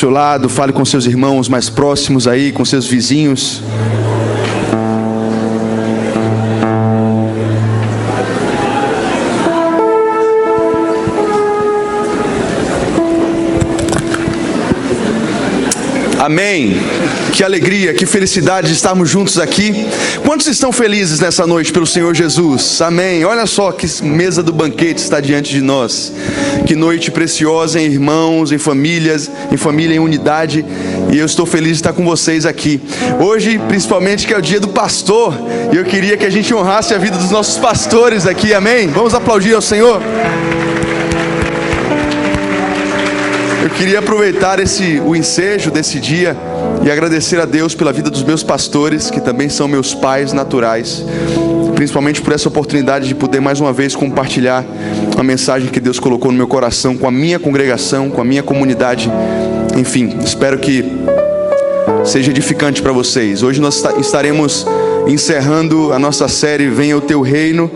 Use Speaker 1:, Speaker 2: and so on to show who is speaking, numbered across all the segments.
Speaker 1: seu lado, fale com seus irmãos mais próximos aí, com seus vizinhos. Amém. Que alegria, que felicidade de estarmos juntos aqui. Quantos estão felizes nessa noite pelo Senhor Jesus? Amém. Olha só que mesa do banquete está diante de nós. Que noite preciosa em irmãos, em famílias, em família, em unidade. E eu estou feliz de estar com vocês aqui. Hoje, principalmente, que é o dia do pastor. E eu queria que a gente honrasse a vida dos nossos pastores aqui. Amém. Vamos aplaudir ao Senhor. Eu queria aproveitar o ensejo desse dia e agradecer a Deus pela vida dos meus pastores, que também são meus pais naturais, principalmente por essa oportunidade de poder mais uma vez compartilhar a mensagem que Deus colocou no meu coração com a minha congregação, com a minha comunidade. Enfim, espero que seja edificante para vocês. Hoje nós estaremos encerrando a nossa série Venha o Teu Reino,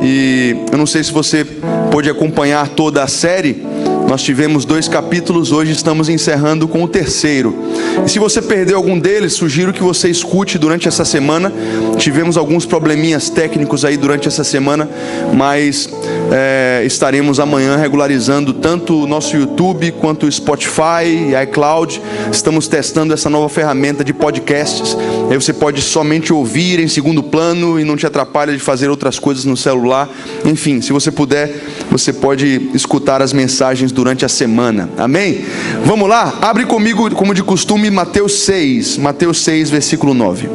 Speaker 1: e eu não sei se você pôde acompanhar toda a série. Nós tivemos 2 capítulos, hoje estamos encerrando com o 3º. E se você perdeu algum deles, sugiro que você escute durante essa semana. Tivemos alguns probleminhas técnicos aí durante essa semana, mas estaremos amanhã regularizando tanto o nosso YouTube quanto o Spotify e iCloud. Estamos testando essa nova ferramenta de podcasts. Aí você pode somente ouvir em segundo plano e não te atrapalha de fazer outras coisas no celular. Enfim, se você puder, você pode escutar as mensagens durante a semana. Amém? Vamos lá? Abre comigo, como de costume, Mateus 6. Mateus 6, versículo 9.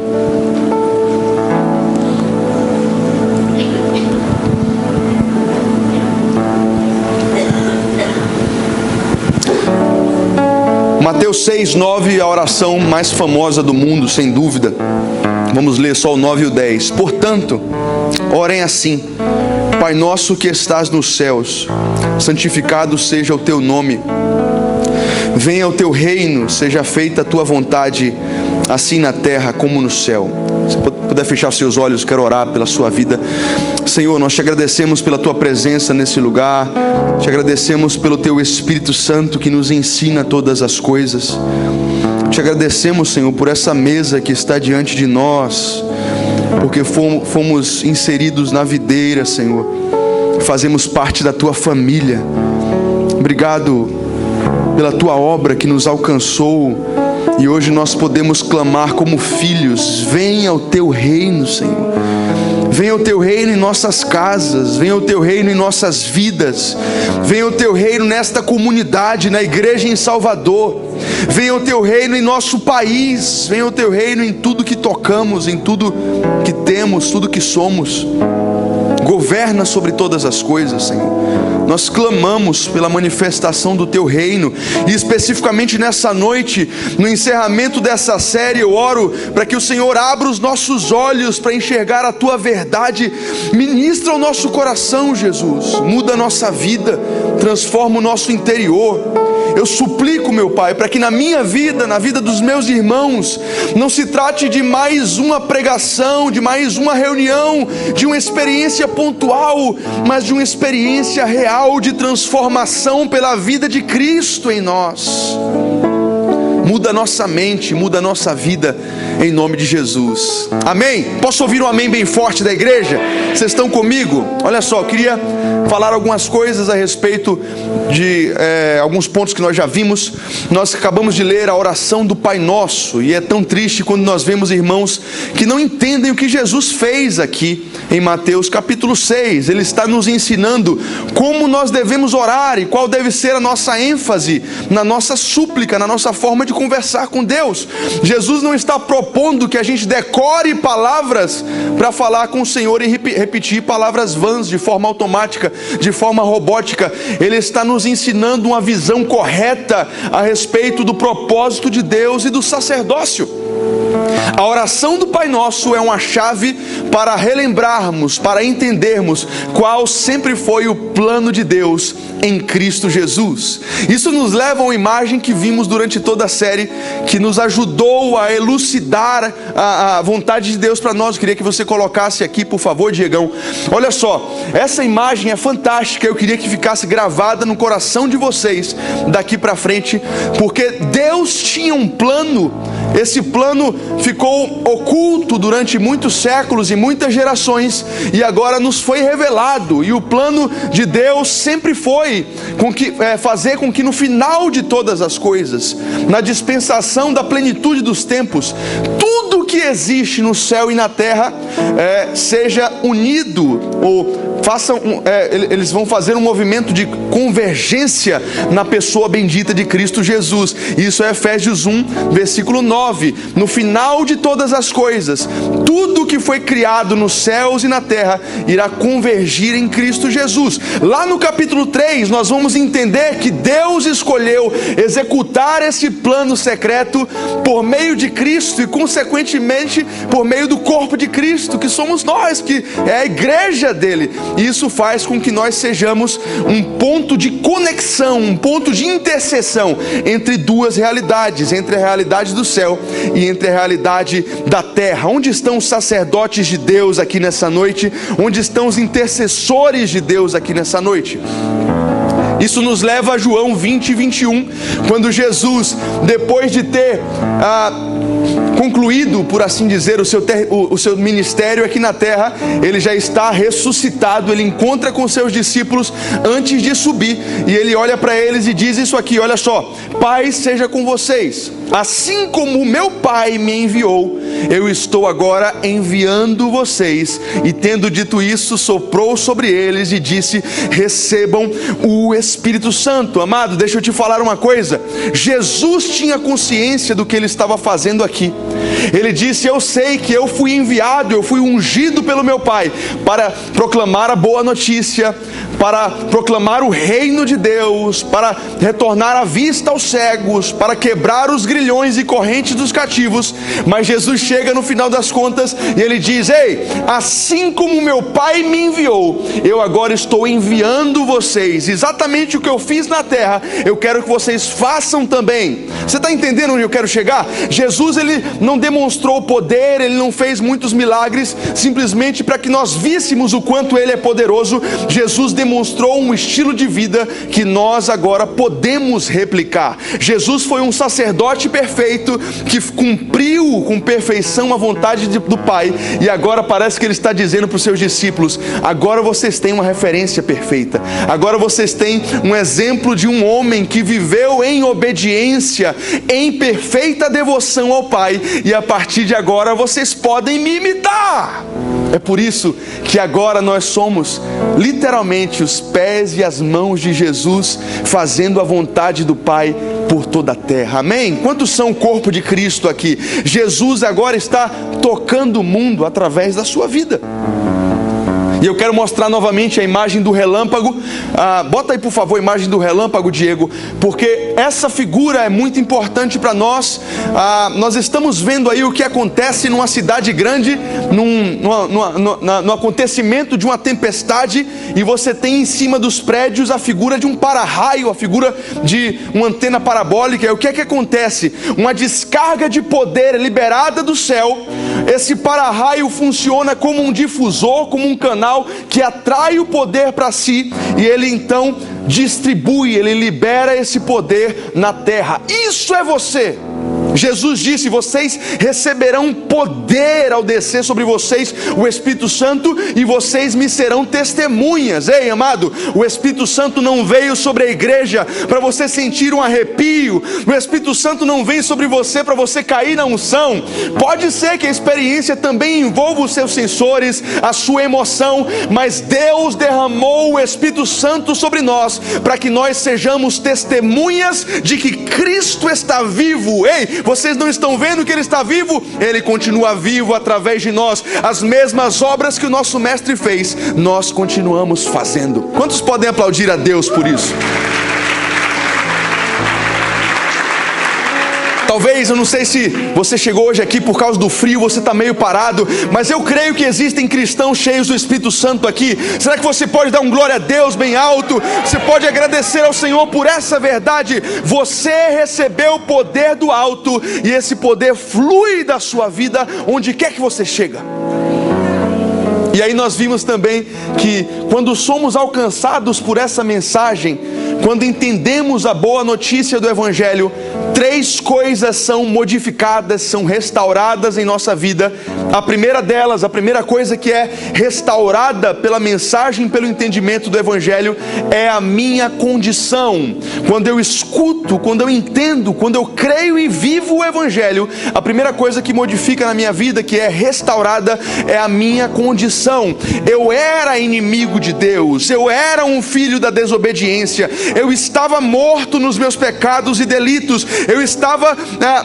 Speaker 1: Mateus 6, 9, a oração mais famosa do mundo, sem dúvida. Vamos ler só o 9 e o 10. Portanto, orem assim: Pai nosso que estás nos céus, santificado seja o teu nome. Venha o teu reino, seja feita a tua vontade, assim na terra como no céu. Se puder fechar os seus olhos, quero orar pela sua vida. Senhor, nós te agradecemos pela tua presença nesse lugar. Te agradecemos pelo teu Espírito Santo que nos ensina todas as coisas. Te agradecemos, Senhor, por essa mesa que está diante de nós, porque fomos inseridos na videira, Senhor. Fazemos parte da tua família. Obrigado pela tua obra que nos alcançou, e hoje nós podemos clamar como filhos: venha o teu reino, Senhor. Venha o teu reino em nossas casas, venha o teu reino em nossas vidas, venha o teu reino nesta comunidade, na igreja em Salvador. Venha o teu reino em nosso país, venha o teu reino em tudo que tocamos, em tudo que temos, tudo que somos. Governa sobre todas as coisas, Senhor. Nós clamamos pela manifestação do teu reino, e especificamente nessa noite, no encerramento dessa série, eu oro para que o Senhor abra os nossos olhos para enxergar a tua verdade. Ministra o nosso coração, Jesus. Muda a nossa vida, transforma o nosso interior. Eu suplico, meu Pai, para que na minha vida, na vida dos meus irmãos, não se trate de mais uma pregação, de mais uma reunião, de uma experiência pontual, mas de uma experiência real de transformação pela vida de Cristo em nós. Muda a nossa mente, muda a nossa vida, em nome de Jesus. Amém? Posso ouvir um amém bem forte da igreja? Vocês estão comigo? Olha só, eu queria falar algumas coisas a respeito de alguns pontos que nós já vimos. Nós acabamos de ler a oração do Pai Nosso, e é tão triste quando nós vemos irmãos que não entendem o que Jesus fez aqui em Mateus capítulo 6. Ele está nos ensinando como nós devemos orar e qual deve ser a nossa ênfase na nossa súplica, na nossa forma de conversar com Deus. Jesus não está propondo que a gente decore palavras para falar com o Senhor e repetir palavras vãs de forma automática, de forma robótica. Ele está nos ensinando uma visão correta a respeito do propósito de Deus e do sacerdócio. A oração do Pai Nosso é uma chave para relembrarmos, para entendermos qual sempre foi o plano de Deus em Cristo Jesus. Isso nos leva a uma imagem que vimos durante toda a série, que nos ajudou a elucidar a vontade de Deus para nós. Eu queria que você colocasse aqui, por favor, Diegão. Olha só, essa imagem é fantástica. Eu queria que ficasse gravada no coração de vocês daqui para frente, porque Deus tinha um plano. Esse plano ficou oculto durante muitos séculos e muitas gerações, e agora nos foi revelado. E o plano de Deus sempre foi fazer com que no final de todas as coisas, na dispensação da plenitude dos tempos, tudo que existe no céu e na terra seja unido, ou eles vão fazer um movimento de convergência na pessoa bendita de Cristo Jesus. Isso é Efésios 1, versículo 9. No final de todas as coisas, tudo que foi criado nos céus e na terra irá convergir em Cristo Jesus. Lá no capítulo 3, nós vamos entender que Deus escolheu executar esse plano secreto por meio de Cristo e, consequentemente, por meio do corpo de Cristo, que somos nós, que é a igreja dele. E isso faz com que nós sejamos um ponto de conexão, um ponto de interseção entre duas realidades, entre a realidade do céu e entre a realidade da terra. Onde estão os sacerdotes de Deus aqui nessa noite? Onde estão os intercessores de Deus aqui nessa noite? Isso nos leva a João 20 e 21, quando Jesus, depois de ter concluído, por assim dizer, o seu ministério aqui na terra, ele já está ressuscitado. Ele encontra com seus discípulos antes de subir, e ele olha para eles e diz isso aqui, olha só: Pai seja com vocês, assim como o meu Pai me enviou, eu estou agora enviando vocês. E tendo dito isso, soprou sobre eles e disse: recebam o Espírito Santo. Amado, deixa eu te falar uma coisa. Jesus tinha consciência do que ele estava fazendo aqui. Ele disse: eu sei que eu fui enviado, eu fui ungido pelo meu Pai para proclamar a boa notícia, para proclamar o reino de Deus, para retornar a vista aos cegos, para quebrar os grilhões e correntes dos cativos. Mas Jesus chega no final das contas e ele diz: ei, assim como meu Pai me enviou, eu agora estou enviando vocês. Exatamente o que eu fiz na terra, eu quero que vocês façam também. Você está entendendo onde eu quero chegar? Jesus, ele não demonstrou poder, ele não fez muitos milagres simplesmente para que nós víssemos o quanto ele é poderoso. Jesus demonstrou um estilo de vida que nós agora podemos replicar. Jesus foi um sacerdote perfeito que cumpriu com perfeição a vontade do Pai, e agora parece que ele está dizendo para os seus discípulos: agora vocês têm uma referência perfeita, agora vocês têm um exemplo de um homem que viveu em obediência, em perfeita devoção ao Pai, e a partir de agora vocês podem me imitar. É por isso que agora nós somos literalmente os pés e as mãos de Jesus, fazendo a vontade do Pai por toda a terra. Amém? Quantos são o corpo de Cristo aqui? Jesus agora está tocando o mundo através da sua vida. E eu quero mostrar novamente a imagem do relâmpago. Bota aí, por favor, a imagem do relâmpago, Diego, porque essa figura é muito importante para nós. Nós estamos vendo aí o que acontece numa cidade grande, no acontecimento de uma tempestade, e você tem em cima dos prédios a figura de um para-raio, a figura de uma antena parabólica. E o que é que acontece? Uma descarga de poder liberada do céu. Esse para-raio funciona como um difusor, como um canal que atrai o poder para si, e ele então distribui, ele libera esse poder na terra. Isso é você. Jesus disse: vocês receberão poder ao descer sobre vocês o Espírito Santo, e vocês me serão testemunhas. Ei, amado, o Espírito Santo não veio sobre a igreja para você sentir um arrepio. O Espírito Santo não vem sobre você para você cair na unção. Pode ser que a experiência também envolva os seus sensores, a sua emoção, mas Deus derramou o Espírito Santo sobre nós para que nós sejamos testemunhas de que Cristo está vivo. Ei, vocês não estão vendo que Ele está vivo? Ele continua vivo através de nós. As mesmas obras que o nosso Mestre fez, nós continuamos fazendo. Quantos podem aplaudir a Deus por isso? Talvez, eu não sei se você chegou hoje aqui por causa do frio, você está meio parado, mas eu creio que existem cristãos cheios do Espírito Santo aqui. Será que você pode dar um glória a Deus bem alto? Você pode agradecer ao Senhor por essa verdade. Você recebeu o poder do alto, e esse poder flui da sua vida onde quer que você chega. E aí nós vimos também que quando somos alcançados por essa mensagem, quando entendemos a boa notícia do Evangelho, 3 coisas são modificadas, são restauradas em nossa vida. A primeira delas, a primeira coisa que é restaurada pela mensagem, pelo entendimento do Evangelho, é a minha condição. Quando eu escuto, quando eu entendo, quando eu creio e vivo o Evangelho, a primeira coisa que modifica na minha vida, que é restaurada, é a minha condição. Eu era inimigo de Deus, eu era um filho da desobediência, eu estava morto nos meus pecados e delitos, eu estava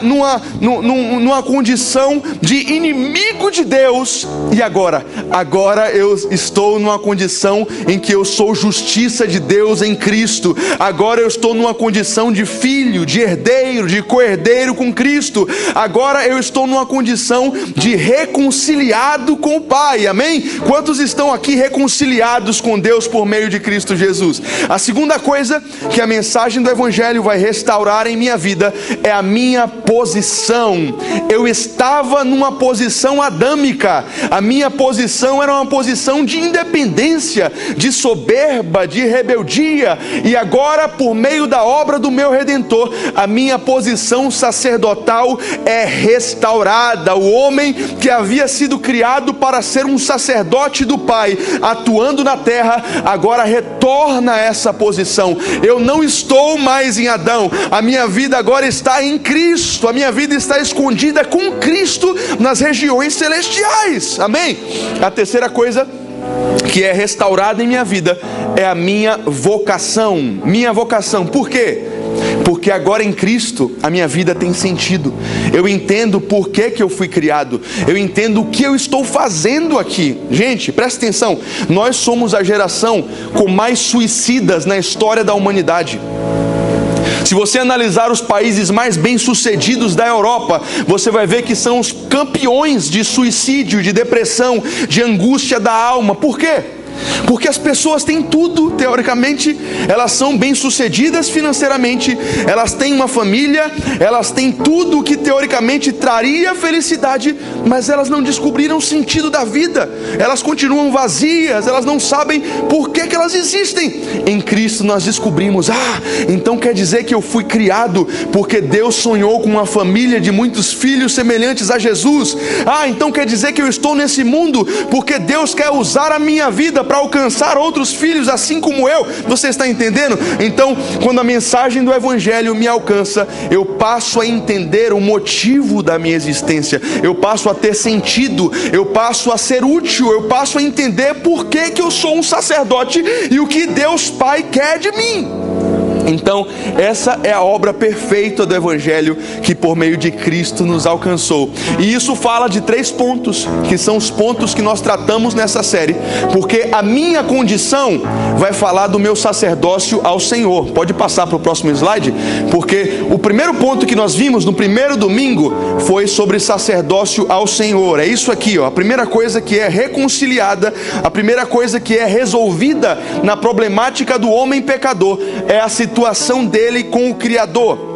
Speaker 1: numa condição de inimigo de Deus, e agora eu estou numa condição em que eu sou justiça de Deus em Cristo. Agora eu estou numa condição de filho, de herdeiro, de co-herdeiro com Cristo. Agora eu estou numa condição de reconciliado com o Pai, amém? Quantos estão aqui reconciliados com Deus por meio de Cristo Jesus? A segunda coisa que a mensagem do Evangelho vai restaurar em minha vida é a minha posição. Eu estava numa posição adâmica. A minha posição era uma posição de independência, de soberba, de rebeldia, e agora, por meio da obra do meu Redentor, a minha posição sacerdotal é restaurada. O homem que havia sido criado para ser um sacerdote do Pai, atuando na terra, agora retorna a essa posição. Eu não estou mais em Adão, a minha vida agora está em Cristo, a minha vida está escondida com Cristo nas regiões celestiais, amém? A terceira coisa que é restaurada em minha vida é a minha vocação. Minha vocação, por quê? Porque agora em Cristo a minha vida tem sentido. Eu entendo por que eu fui criado. Eu entendo o que eu estou fazendo aqui. Gente, presta atenção. Nós somos a geração com mais suicidas na história da humanidade. Se você analisar os países mais bem-sucedidos da Europa, você vai ver que são os campeões de suicídio, de depressão, de angústia da alma. Por quê? Porque as pessoas têm tudo, teoricamente, elas são bem-sucedidas financeiramente, elas têm uma família, elas têm tudo o que teoricamente traria felicidade, mas elas não descobriram o sentido da vida, elas continuam vazias, elas não sabem por que elas existem. Em Cristo nós descobrimos, então quer dizer que eu fui criado porque Deus sonhou com uma família de muitos filhos semelhantes a Jesus. Então quer dizer que eu estou nesse mundo porque Deus quer usar a minha vida para alcançar outros filhos assim como eu. Você está entendendo? Então, quando a mensagem do Evangelho me alcança, eu passo a entender o motivo da minha existência, eu passo a ter sentido, eu passo a ser útil, eu passo a entender por que eu sou um sacerdote e o que Deus Pai quer de mim. Então, essa é a obra perfeita do Evangelho que por meio de Cristo nos alcançou. E isso fala de 3 pontos, que são os pontos que nós tratamos nessa série, porque a minha condição vai falar do meu sacerdócio ao Senhor. Pode passar para o próximo slide, porque o primeiro ponto que nós vimos no primeiro domingo foi sobre sacerdócio ao Senhor. É isso aqui, ó. A primeira coisa que é reconciliada, a primeira coisa que é resolvida na problemática do homem pecador é a situação dele com o Criador.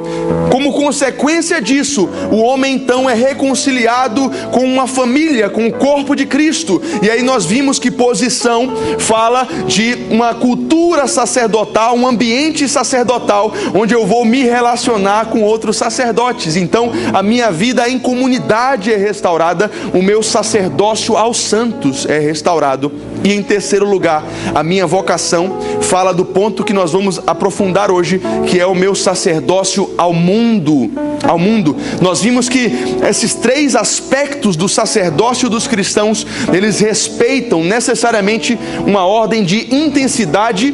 Speaker 1: Como consequência disso, o homem então é reconciliado com uma família, com o corpo de Cristo. E aí nós vimos que posição fala de uma cultura sacerdotal, um ambiente sacerdotal, onde eu vou me relacionar com outros sacerdotes. Então a minha vida em comunidade é restaurada, o meu sacerdócio aos santos é restaurado. E em terceiro lugar, a minha vocação fala do ponto que nós vamos aprofundar hoje, que é o meu sacerdócio ao mundo. Ao mundo. Nós vimos que esses 3 aspectos do sacerdócio dos cristãos, eles respeitam necessariamente uma ordem de intensidade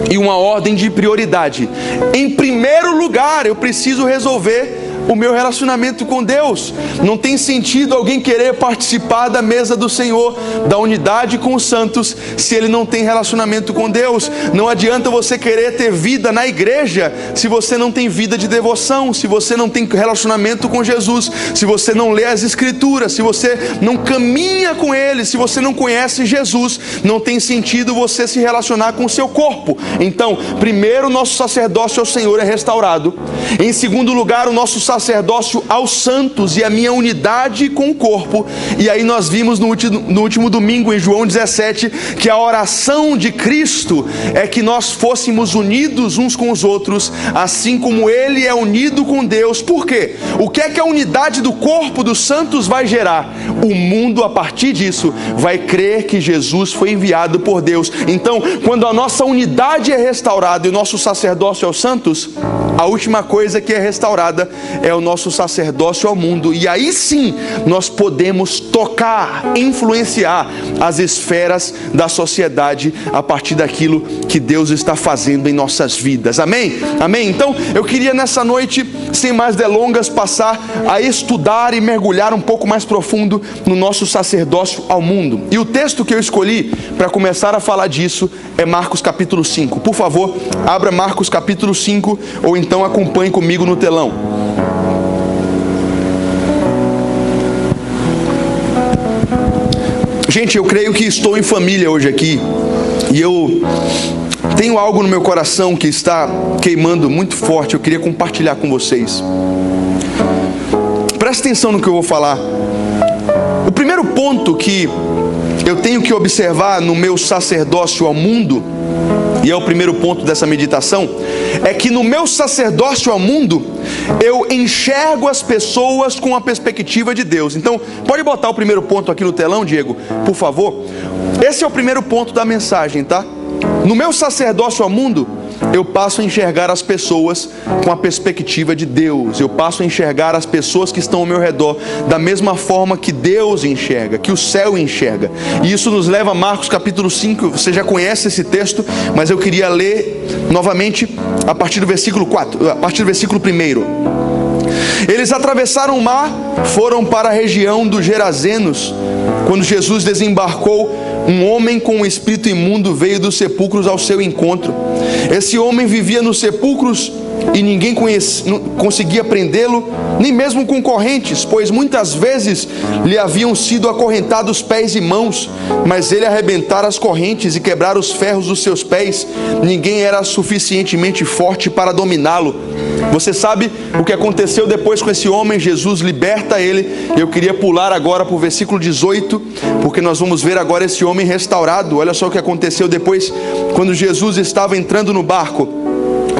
Speaker 1: e uma ordem de prioridade. Em primeiro lugar, eu preciso resolver o meu relacionamento com Deus. Não tem sentido alguém querer participar da mesa do Senhor, da unidade com os santos, se ele não tem relacionamento com Deus. Não adianta você querer ter vida na igreja se você não tem vida de devoção, se você não tem relacionamento com Jesus, se você não lê as Escrituras, se você não caminha com Ele, se você não conhece Jesus. Não tem sentido você se relacionar com o seu corpo. Então, primeiro, o nosso sacerdócio ao Senhor é restaurado. Em segundo lugar, o nosso sacerdócio aos santos e a minha unidade com o corpo. E aí nós vimos no último domingo, em João 17, que a oração de Cristo é que nós fôssemos unidos uns com os outros, assim como Ele é unido com Deus. Por quê? O que é que a unidade do corpo dos santos vai gerar? O mundo, a partir disso, vai crer que Jesus foi enviado por Deus. Então, quando a nossa unidade é restaurada e o nosso sacerdócio aos santos, a última coisa que é restaurada é o nosso sacerdócio ao mundo. E aí sim, nós podemos tocar, influenciar as esferas da sociedade a partir daquilo que Deus está fazendo em nossas vidas. Amém? Amém? Então, eu queria nessa noite, sem mais delongas, passar a estudar e mergulhar um pouco mais profundo no nosso sacerdócio ao mundo. E o texto que eu escolhi para começar a falar disso é Marcos capítulo 5. Por favor, abra Marcos capítulo 5, ou então acompanhe comigo no telão. Gente, eu creio que estou em família hoje aqui, e eu tenho algo no meu coração que está queimando muito forte. Eu queria compartilhar com vocês. Presta atenção no que eu vou falar. O primeiro ponto que eu tenho que observar no meu sacerdócio ao mundo, e é o primeiro ponto dessa meditação, é que no meu sacerdócio ao mundo, eu enxergo as pessoas com a perspectiva de Deus. Então, pode botar o primeiro ponto aqui no telão, Diego, por favor. Esse é o primeiro ponto da mensagem, tá? No meu sacerdócio ao mundo, eu passo a enxergar as pessoas com a perspectiva de Deus. Eu passo a enxergar as pessoas que estão ao meu redor da mesma forma que Deus enxerga, que o céu enxerga. E isso nos leva a Marcos capítulo 5. Você já conhece esse texto, mas eu queria ler novamente a partir do versículo 4, a partir do versículo 1. Eles atravessaram o mar, foram para a região dos Gerazenos. Quando Jesus desembarcou, um homem com um espírito imundo veio dos sepulcros ao seu encontro. Esse homem vivia nos sepulcros e ninguém conseguia prendê-lo, nem mesmo com correntes, pois muitas vezes lhe haviam sido acorrentados pés e mãos, mas ele arrebentara as correntes e quebrara os ferros dos seus pés. Ninguém era suficientemente forte para dominá-lo. Você sabe o que aconteceu depois com esse homem? Jesus liberta ele. Eu queria pular agora para o versículo 18, porque nós vamos ver agora esse homem restaurado. Olha só o que aconteceu depois, quando Jesus estava entrando no barco.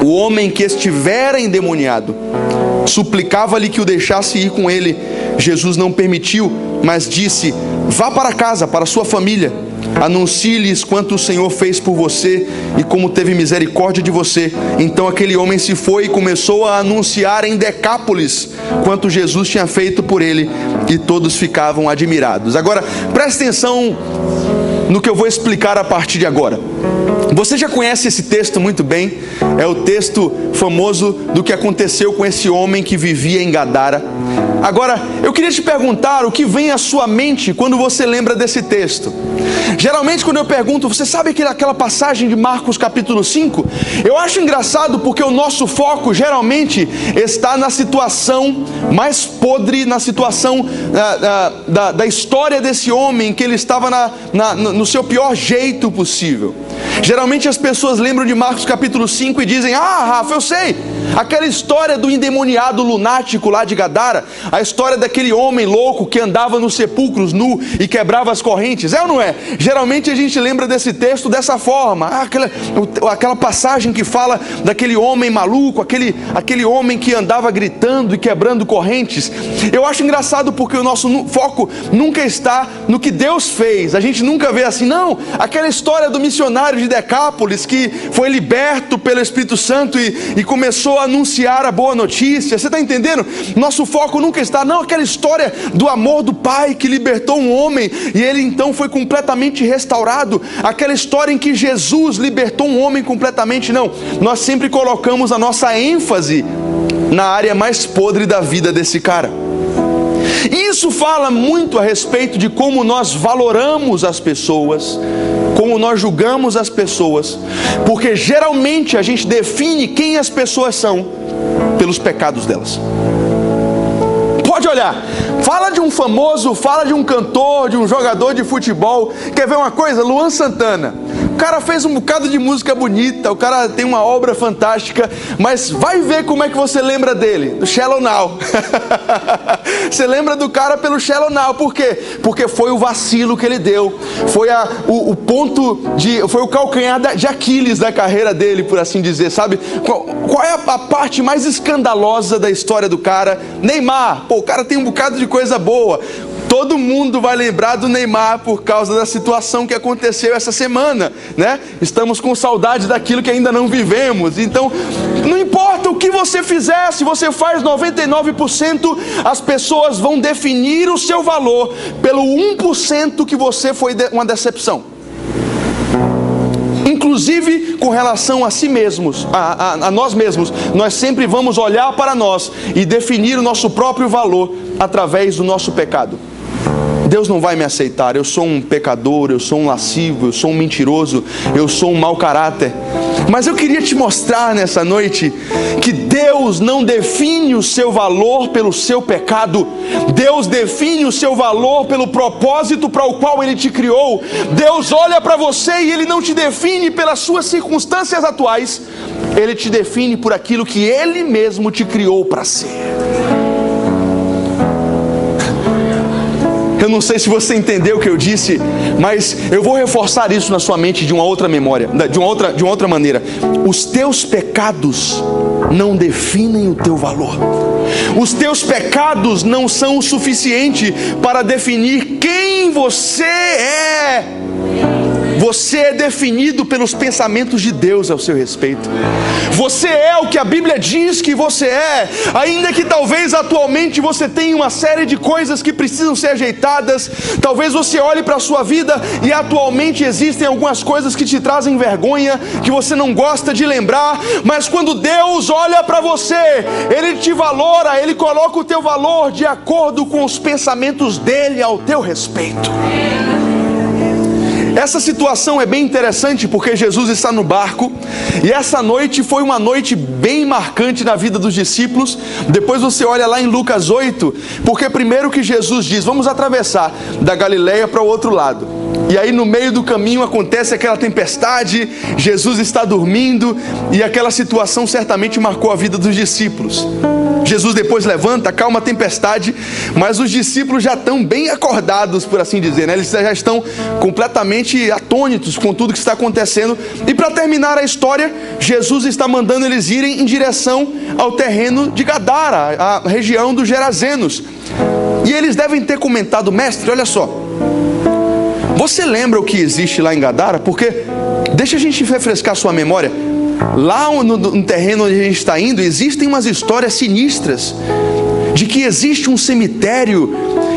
Speaker 1: O homem que estivera endemoniado suplicava-lhe que o deixasse ir com ele. Jesus não permitiu, mas disse: vá para casa, para sua família, anuncie-lhes quanto o Senhor fez por você e como teve misericórdia de você. Então aquele homem se foi e começou a anunciar em Decápolis quanto Jesus tinha feito por ele, e todos ficavam admirados. Agora, presta atenção no que eu vou explicar a partir de agora. Você já conhece esse texto muito bem. É o texto famoso do que aconteceu com esse homem que vivia em Gadara. Agora, eu queria te perguntar o que vem à sua mente quando você lembra desse texto. Geralmente quando eu pergunto, você sabe aquela passagem de Marcos capítulo 5? Eu acho engraçado porque o nosso foco geralmente está na situação mais podre, na situação da história desse homem, que ele estava no seu pior jeito possível. Geralmente as pessoas lembram de Marcos capítulo 5 e dizem: ah, Rafa, eu sei, aquela história do endemoniado lunático lá de Gadara, a história daquele homem louco que andava nos sepulcros nu e quebrava as correntes. É ou não é? Geralmente a gente lembra desse texto dessa forma. Aquela passagem que fala daquele homem maluco, aquele homem que andava gritando e quebrando correntes. Eu acho engraçado porque o nosso foco nunca está no que Deus fez. A gente nunca vê assim, não, aquela história do missionário de Decápolis que foi liberto pelo Espírito Santo e começou a anunciar a boa notícia. Você está entendendo? Nosso foco nunca está, não, aquela história do amor do Pai que libertou um homem e ele então foi completamente restaurado. Aquela história em que Jesus libertou um homem completamente. Não, nós sempre colocamos a nossa ênfase na área mais podre da vida desse cara. E isso fala muito a respeito de como nós valoramos as pessoas, como nós julgamos as pessoas, porque geralmente a gente define quem as pessoas são pelos pecados delas. Pode olhar, fala de um famoso, fala de um cantor, de um jogador de futebol. Quer ver uma coisa? Luan Santana. O cara fez um bocado de música bonita, o cara tem uma obra fantástica, mas vai ver como é que você lembra dele, do Shallow Now. Você lembra do cara pelo Shallow Now, por quê? Porque foi o vacilo que ele deu, foi foi o calcanhar de Aquiles da carreira dele, por assim dizer, sabe? Qual é a parte mais escandalosa da história do cara? Neymar, pô, o cara tem um bocado de coisa boa. Todo mundo vai lembrar do Neymar por causa da situação que aconteceu essa semana, né? Estamos com saudade daquilo que ainda não vivemos. Então, não importa o que você fizer, se você faz 99%, as pessoas vão definir o seu valor pelo 1% que você foi uma decepção. Inclusive com relação a si mesmos, a nós mesmos, nós sempre vamos olhar para nós e definir o nosso próprio valor através do nosso pecado. Deus não vai me aceitar, eu sou um pecador, eu sou um lascivo, eu sou um mentiroso, eu sou um mau caráter. Mas eu queria te mostrar nessa noite que Deus não define o seu valor pelo seu pecado. Deus define o seu valor pelo propósito para o qual Ele te criou. Deus olha para você e Ele não te define pelas suas circunstâncias atuais. Ele te define por aquilo que Ele mesmo te criou para ser. Eu não sei se você entendeu o que eu disse, mas eu vou reforçar isso na sua mente de uma outra memória, de uma outra maneira. Os teus pecados não definem o teu valor. Os teus pecados não são o suficiente para definir quem você é. Você é definido pelos pensamentos de Deus ao seu respeito. Você é o que a Bíblia diz que você é. Ainda que talvez atualmente você tenha uma série de coisas que precisam ser ajeitadas. Talvez você olhe para a sua vida e atualmente existem algumas coisas que te trazem vergonha, que você não gosta de lembrar. Mas quando Deus olha para você, Ele te valora, Ele coloca o teu valor de acordo com os pensamentos dEle ao teu respeito. Essa situação é bem interessante porque Jesus está no barco e essa noite foi uma noite bem marcante na vida dos discípulos. Depois você olha lá em Lucas 8, porque primeiro que Jesus diz, vamos atravessar da Galileia para o outro lado. E aí no meio do caminho acontece aquela tempestade, Jesus está dormindo e aquela situação certamente marcou a vida dos discípulos. Jesus depois levanta, acalma a tempestade, mas os discípulos já estão bem acordados, por assim dizer, né? Eles já estão completamente atônitos com tudo que está acontecendo. E para terminar a história, Jesus está mandando eles irem em direção ao terreno de Gadara, a região dos Gerazenos. E eles devem ter comentado, mestre, olha só, você lembra o que existe lá em Gadara? Porque, deixa a gente refrescar sua memória. Lá no terreno onde a gente está indo, existem umas histórias sinistras de que existe um cemitério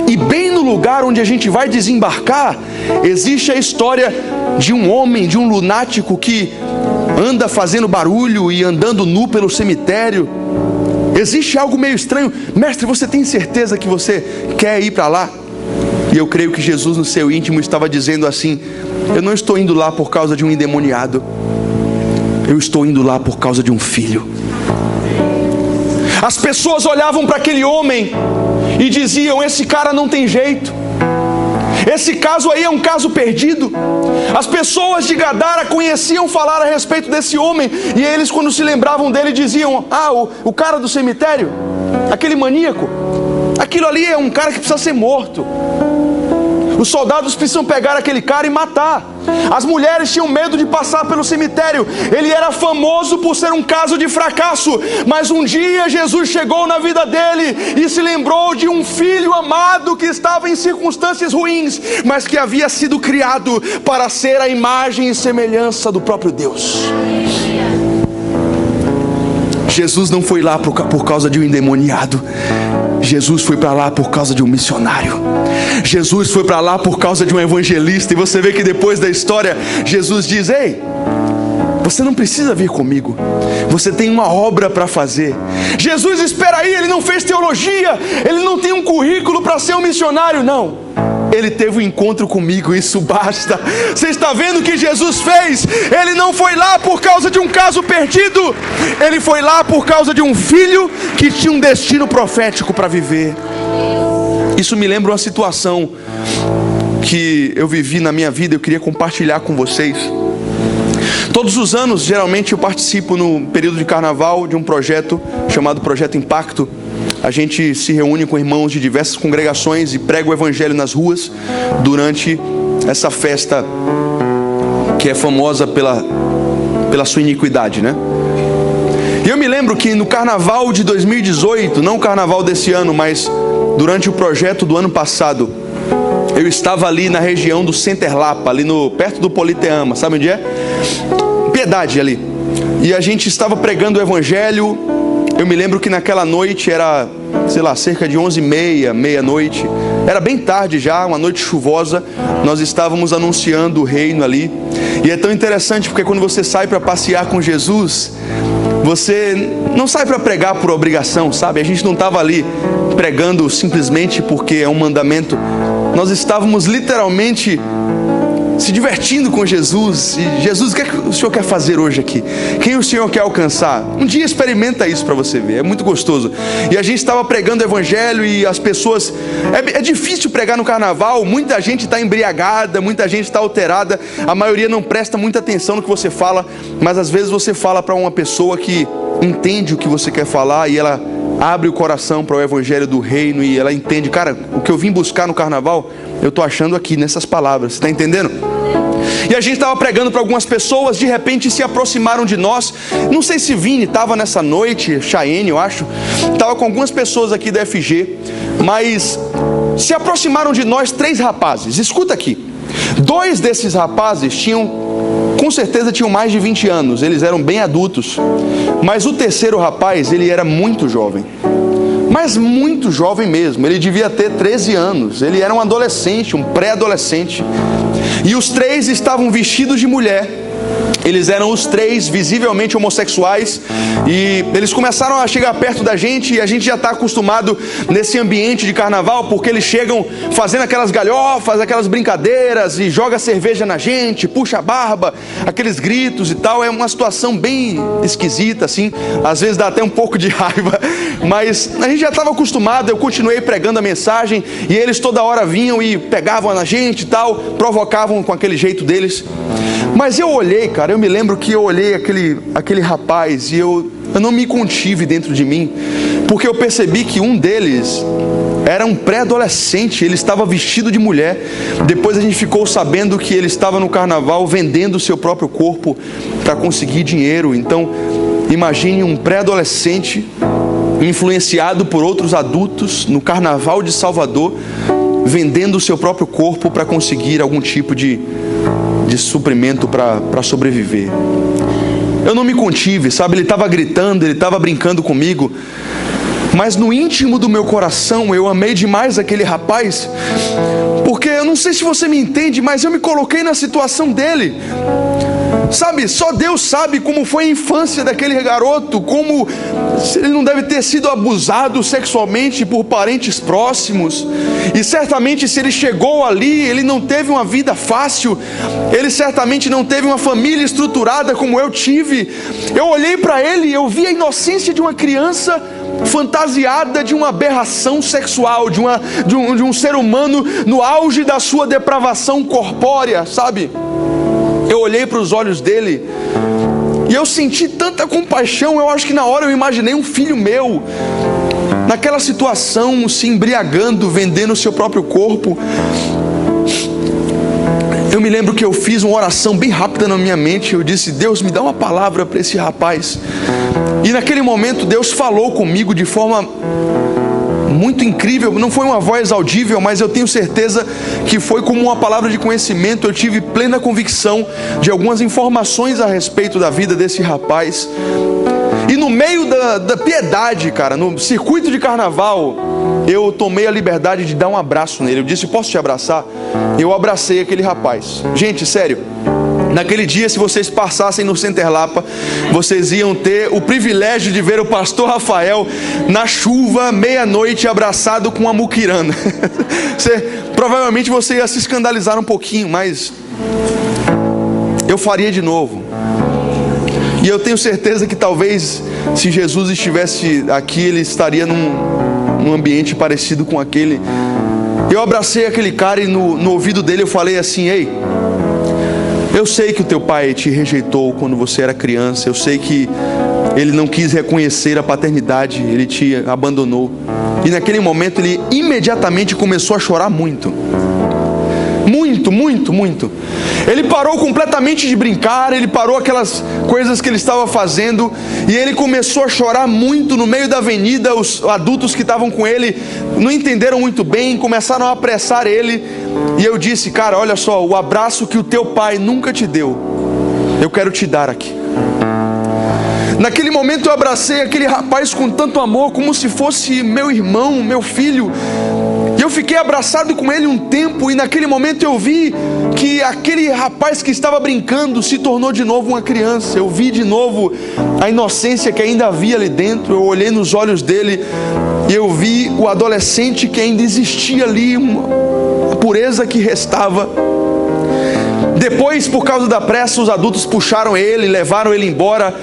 Speaker 1: e bem no lugar onde a gente vai desembarcar, existe a história de um homem, de um lunático que anda fazendo barulho e andando nu pelo cemitério. Existe algo meio estranho. Mestre, você tem certeza que você quer ir para lá? E eu creio que Jesus no seu íntimo estava dizendo assim, eu não estou indo lá por causa de um endemoniado, eu estou indo lá por causa de um filho. As pessoas olhavam para aquele homem e diziam, esse cara não tem jeito, esse caso aí é um caso perdido. As pessoas de Gadara conheciam falar a respeito desse homem, e eles quando se lembravam dele diziam, o cara do cemitério, aquele maníaco, aquilo ali é um cara que precisa ser morto. Os soldados precisam pegar aquele cara e matar. As mulheres tinham medo de passar pelo cemitério. Ele era famoso por ser um caso de fracasso. Mas um dia Jesus chegou na vida dele e se lembrou de um filho amado que estava em circunstâncias ruins, mas que havia sido criado para ser a imagem e semelhança do próprio Deus. Jesus não foi lá por causa de um endemoniado. Jesus foi para lá por causa de um missionário. Jesus foi para lá por causa de um evangelista. E você vê que depois da história, Jesus diz, ei, Você não precisa vir comigo. Você tem uma obra para fazer. Jesus, espera aí, ele não fez teologia, ele não tem um currículo para ser um missionário, não. Ele teve um encontro comigo, isso basta. Você está vendo o que Jesus fez? Ele não foi lá por causa de um caso perdido. Ele foi lá por causa de um filho que tinha um destino profético para viver. Isso me lembra uma situação que eu vivi na minha vida, eu queria compartilhar com vocês. Todos os anos, geralmente eu participo no período de carnaval de um projeto chamado Projeto Impacto. A gente se reúne com irmãos de diversas congregações e prega o evangelho nas ruas durante essa festa que é famosa pela sua iniquidade, né? E eu me lembro que no carnaval de 2018, não o carnaval desse ano, mas durante o projeto do ano passado, eu estava ali na região do Center Lapa, ali perto do Politeama, sabe onde é? Piedade ali. E a gente estava pregando o evangelho. Eu me lembro que naquela noite era, sei lá, cerca de 11h30, meia-noite. Era bem tarde já, uma noite chuvosa. Nós estávamos anunciando o reino ali. E é tão interessante porque quando você sai para passear com Jesus, você não sai para pregar por obrigação, sabe? A gente não estava ali pregando simplesmente porque é um mandamento. Nós estávamos literalmente se divertindo com Jesus. E Jesus, o que é que o Senhor quer fazer hoje aqui? Quem o Senhor quer alcançar? Um dia experimenta isso para você ver, é muito gostoso. E a gente estava pregando o evangelho e as pessoas... É difícil pregar no carnaval, muita gente está embriagada, muita gente está alterada, a maioria não presta muita atenção no que você fala, mas às vezes você fala para uma pessoa que entende o que você quer falar e ela abre o coração para o evangelho do reino e ela entende, cara, o que eu vim buscar no carnaval, eu estou achando aqui nessas palavras, você está entendendo? E a gente estava pregando para algumas pessoas, de repente se aproximaram de nós. Não sei se Vini estava nessa noite, Chayenne eu acho, estava com algumas pessoas aqui da FG, mas se aproximaram de nós 3 rapazes. Escuta aqui, 2 desses rapazes com certeza tinham mais de 20 anos, eles eram bem adultos, mas o terceiro rapaz, ele era muito jovem, mas muito jovem mesmo, ele devia ter 13 anos, ele era um adolescente, um pré-adolescente, e os 3 estavam vestidos de mulher. Eles eram os 3 visivelmente homossexuais e eles começaram a chegar perto da gente e a gente já está acostumado nesse ambiente de carnaval porque eles chegam fazendo aquelas galhofas, aquelas brincadeiras e joga cerveja na gente, puxa a barba, aqueles gritos e tal. É uma situação bem esquisita assim, às vezes dá até um pouco de raiva, mas a gente já estava acostumado. Eu continuei pregando a mensagem e eles toda hora vinham e pegavam na gente e tal, provocavam com aquele jeito deles. Mas eu olhei, cara, eu me lembro que eu olhei aquele rapaz e eu não me contive dentro de mim, porque eu percebi que um deles era um pré-adolescente, ele estava vestido de mulher. Depois a gente ficou sabendo que ele estava no carnaval vendendo o seu próprio corpo para conseguir dinheiro. Então, imagine um pré-adolescente influenciado por outros adultos no carnaval de Salvador, vendendo o seu próprio corpo para conseguir algum tipo de suprimento para sobreviver. Eu não me contive, sabe? Ele estava gritando, ele estava brincando comigo, mas no íntimo do meu coração eu amei demais aquele rapaz, porque eu não sei se você me entende, mas eu me coloquei na situação dele. Sabe, só Deus sabe como foi a infância daquele garoto, como ele não deve ter sido abusado sexualmente por parentes próximos, e certamente se ele chegou ali, ele não teve uma vida fácil, ele certamente não teve uma família estruturada como eu tive. Eu olhei para ele e eu vi a inocência de uma criança fantasiada de uma aberração sexual, de um ser humano no auge da sua depravação corpórea, sabe? Eu olhei para os olhos dele e eu senti tanta compaixão. Eu acho que na hora eu imaginei um filho meu naquela situação, se embriagando, vendendo o seu próprio corpo. Eu me lembro que eu fiz uma oração bem rápida na minha mente. Eu disse: Deus, me dá uma palavra para esse rapaz. E naquele momento Deus falou comigo de forma muito incrível. Não foi uma voz audível, mas eu tenho certeza que foi como uma palavra de conhecimento. Eu tive plena convicção de algumas informações a respeito da vida desse rapaz. E no meio da piedade, cara, no circuito de carnaval, eu tomei a liberdade de dar um abraço nele. Eu disse: posso te abraçar? Eu abracei aquele rapaz. Gente, sério, Naquele dia, se vocês passassem no Center Lapa, vocês iam ter o privilégio de ver o pastor Rafael na chuva, meia-noite, abraçado com uma muquirana. Provavelmente você ia se escandalizar um pouquinho, mas eu faria de novo. E eu tenho certeza que talvez, se Jesus estivesse aqui, ele estaria num ambiente parecido com aquele. Eu abracei aquele cara e no ouvido dele eu falei assim: ei, eu sei que o teu pai te rejeitou quando você era criança. Eu sei que ele não quis reconhecer a paternidade, ele te abandonou. E naquele momento ele imediatamente começou a chorar muito. Muito. Ele parou completamente de brincar, ele parou aquelas coisas que ele estava fazendo e ele começou a chorar muito no meio da avenida. Os adultos que estavam com ele não entenderam muito bem, começaram a apressar ele. E eu disse: cara, olha só, o abraço que o teu pai nunca te deu, eu quero te dar aqui. Naquele momento eu abracei aquele rapaz com tanto amor, como se fosse meu irmão, meu filho. E eu fiquei abraçado com ele um tempo, e naquele momento eu vi que aquele rapaz que estava brincando se tornou de novo uma criança. Eu vi de novo a inocência que ainda havia ali dentro. Eu olhei nos olhos dele e eu vi o adolescente que ainda existia ali, a pureza que restava. Depois, por causa da pressa, os adultos puxaram ele, levaram ele embora.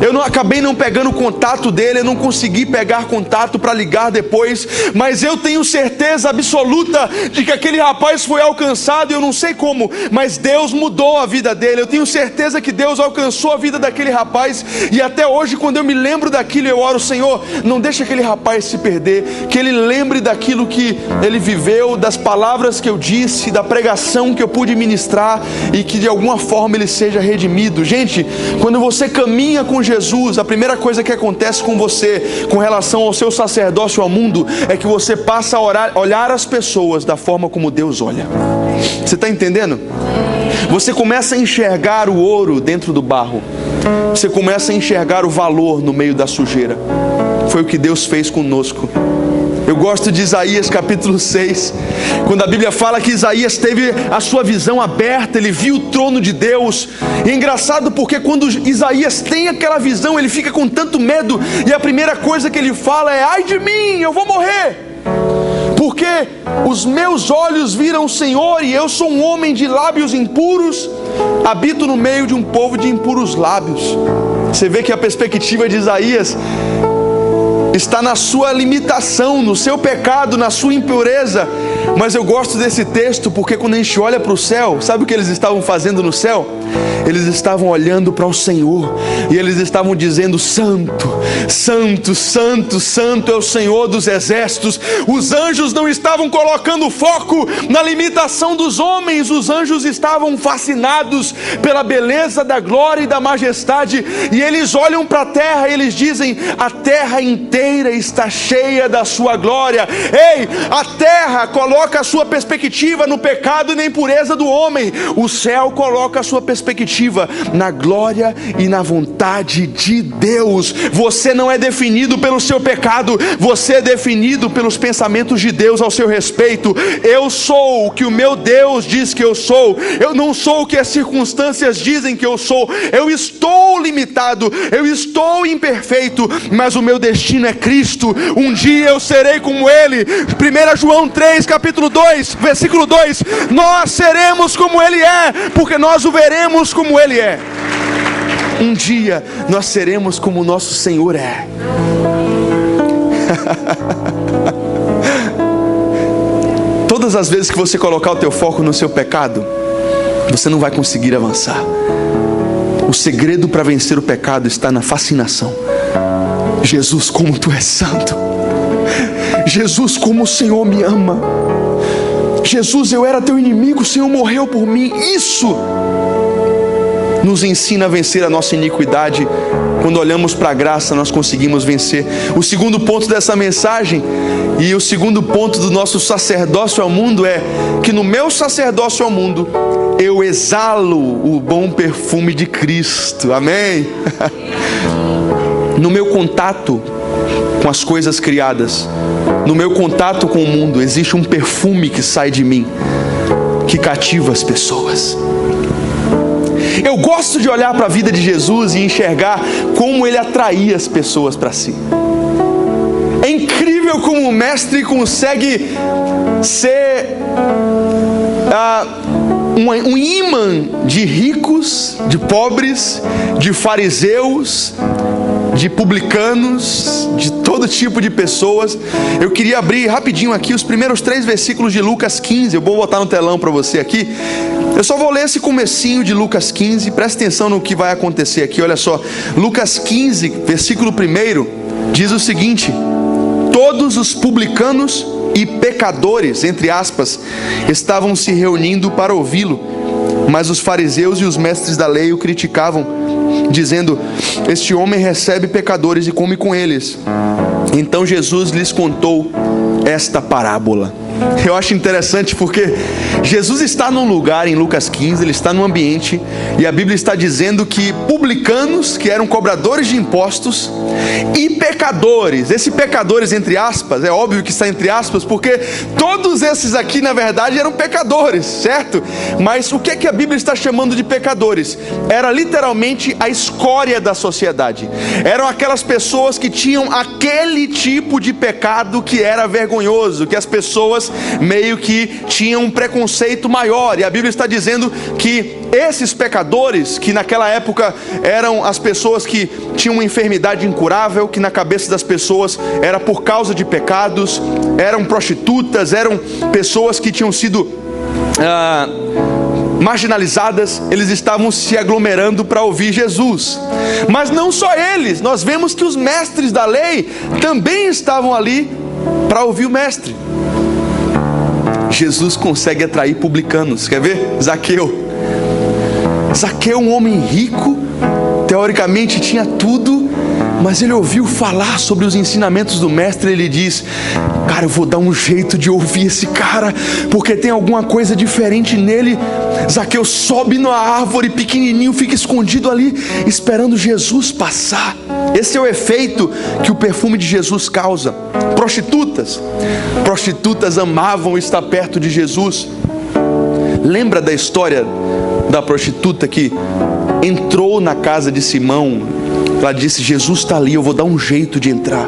Speaker 1: Eu acabei não pegando o contato dele, eu não consegui pegar contato para ligar depois, mas eu tenho certeza absoluta de que aquele rapaz foi alcançado. Eu não sei como, mas Deus mudou a vida dele. Eu tenho certeza que Deus alcançou a vida daquele rapaz, e até hoje, quando eu me lembro daquilo, eu oro: Senhor, não deixa aquele rapaz se perder, que ele lembre daquilo que ele viveu, das palavras que eu disse, da pregação que eu pude ministrar, e que de alguma forma ele seja redimido. Gente, quando você caminha com Jesus, a primeira coisa que acontece com você, com relação ao seu sacerdócio ao mundo, é que você passa a olhar as pessoas da forma como Deus olha. Você está entendendo? Você começa a enxergar o ouro dentro do barro. Você começa a enxergar o valor no meio da sujeira. Foi o que Deus fez conosco. Eu gosto de Isaías capítulo 6, quando a Bíblia fala que Isaías teve a sua visão aberta, ele viu o trono de Deus. E é engraçado porque quando Isaías tem aquela visão, ele fica com tanto medo, e a primeira coisa que ele fala é: ai de mim, eu vou morrer, porque os meus olhos viram o Senhor, e eu sou um homem de lábios impuros, habito no meio de um povo de impuros lábios. Você vê que a perspectiva de Isaías está na sua limitação, no seu pecado, na sua impureza. Mas eu gosto desse texto porque quando a gente olha para o céu, sabe o que eles estavam fazendo no céu? Eles estavam olhando para o Senhor, e eles estavam dizendo: santo, santo, santo, santo é o Senhor dos exércitos. Os anjos não estavam colocando foco na limitação dos homens, os anjos estavam fascinados pela beleza da glória e da majestade, e eles olham para a terra e eles dizem: a terra inteira está cheia da sua glória. Ei, a terra coloca a sua perspectiva no pecado e na impureza do homem, o céu coloca a sua perspectiva na glória e na vontade de Deus. Você não é definido pelo seu pecado, você é definido pelos pensamentos de Deus ao seu respeito. Eu sou o que o meu Deus diz que eu sou, eu não sou o que as circunstâncias dizem que eu sou. Eu estou limitado, eu estou imperfeito, mas o meu destino é Cristo. Um dia eu serei como Ele. 1 João 3, capítulo 2, versículo 2: nós seremos como Ele é, porque nós o veremos como Ele é. Um dia nós seremos como o nosso Senhor é. Todas as vezes que você colocar o teu foco no seu pecado, você não vai conseguir avançar. O segredo para vencer o pecado está na fascinação. Jesus, como tu és santo. Jesus, como o Senhor me ama. Jesus, eu era teu inimigo, o Senhor morreu por mim. Isso nos ensina a vencer a nossa iniquidade. Quando olhamos para a graça, nós conseguimos vencer. O segundo ponto dessa mensagem, e o segundo ponto do nosso sacerdócio ao mundo, é que no meu sacerdócio ao mundo, eu exalo o bom perfume de Cristo. Amém? No meu contato com as coisas criadas, no meu contato com o mundo, existe um perfume que sai de mim, que cativa as pessoas. Eu gosto de olhar para a vida de Jesus e enxergar como ele atraía as pessoas para si. É incrível como o mestre consegue ser um imã de ricos, de pobres, de fariseus, de publicanos, de todo tipo de pessoas. Eu queria abrir rapidinho aqui os primeiros 3 versículos de Lucas 15. Eu vou botar no telão para você aqui. Eu só vou ler esse comecinho de Lucas 15. Presta atenção no que vai acontecer aqui. Olha só, Lucas 15, versículo 1, diz o seguinte: todos os publicanos e pecadores, entre aspas, estavam se reunindo para ouvi-lo, mas os fariseus e os mestres da lei o criticavam, dizendo: este homem recebe pecadores e come com eles. Então Jesus lhes contou esta parábola. Eu acho interessante porque Jesus está num lugar em Lucas 15, ele está num ambiente, e a Bíblia está dizendo que publicanos, que eram cobradores de impostos, e pecadores, esse pecadores entre aspas, é óbvio que está entre aspas, porque todos esses aqui na verdade eram pecadores, certo? Mas o que é que a Bíblia está chamando de pecadores? Era literalmente a escória da sociedade. Eram aquelas pessoas que tinham aquele tipo de pecado que era vergonhoso, que as pessoas meio que tinham um preconceito maior. E a Bíblia está dizendo que esses pecadores, que naquela época eram as pessoas que tinham uma enfermidade incurável, que na cabeça das pessoas era por causa de pecados, eram prostitutas, eram pessoas que tinham sido marginalizadas, eles estavam se aglomerando para ouvir Jesus. Mas não só eles, nós vemos que os mestres da lei também estavam ali para ouvir o mestre. Jesus consegue atrair publicanos. Quer ver? Zaqueu, um homem rico, teoricamente tinha tudo, mas ele ouviu falar sobre os ensinamentos do mestre. Ele diz: cara, eu vou dar um jeito de ouvir esse cara, porque tem alguma coisa diferente nele. Zaqueu sobe na árvore pequenininho, fica escondido ali, esperando Jesus passar. Esse é o efeito que o perfume de Jesus causa. Prostitutas amavam estar perto de Jesus. Lembra da história da prostituta que entrou na casa de Simão? Ela disse: Jesus está ali, eu vou dar um jeito de entrar,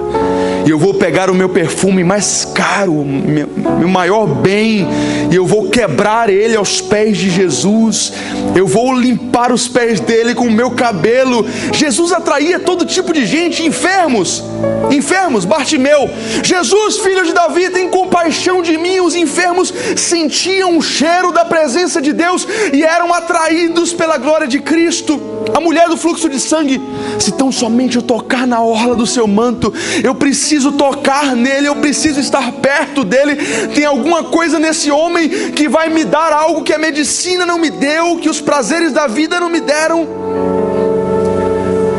Speaker 1: e eu vou pegar o meu perfume mais caro, meu maior bem, e eu vou quebrar ele aos pés de Jesus, eu vou limpar os pés dele com o meu cabelo. Jesus atraía todo tipo de gente, enfermos, Bartimeu: Jesus, filho de Davi, tem compaixão de mim. Os enfermos sentiam o cheiro da presença de Deus e eram atraídos pela glória de Cristo. A mulher do fluxo de sangue: se tão somente eu tocar na orla do seu manto, eu preciso tocar nele, eu preciso estar perto dele. Tem alguma coisa nesse homem que vai me dar algo que a medicina não me deu, que os prazeres da vida não me deram.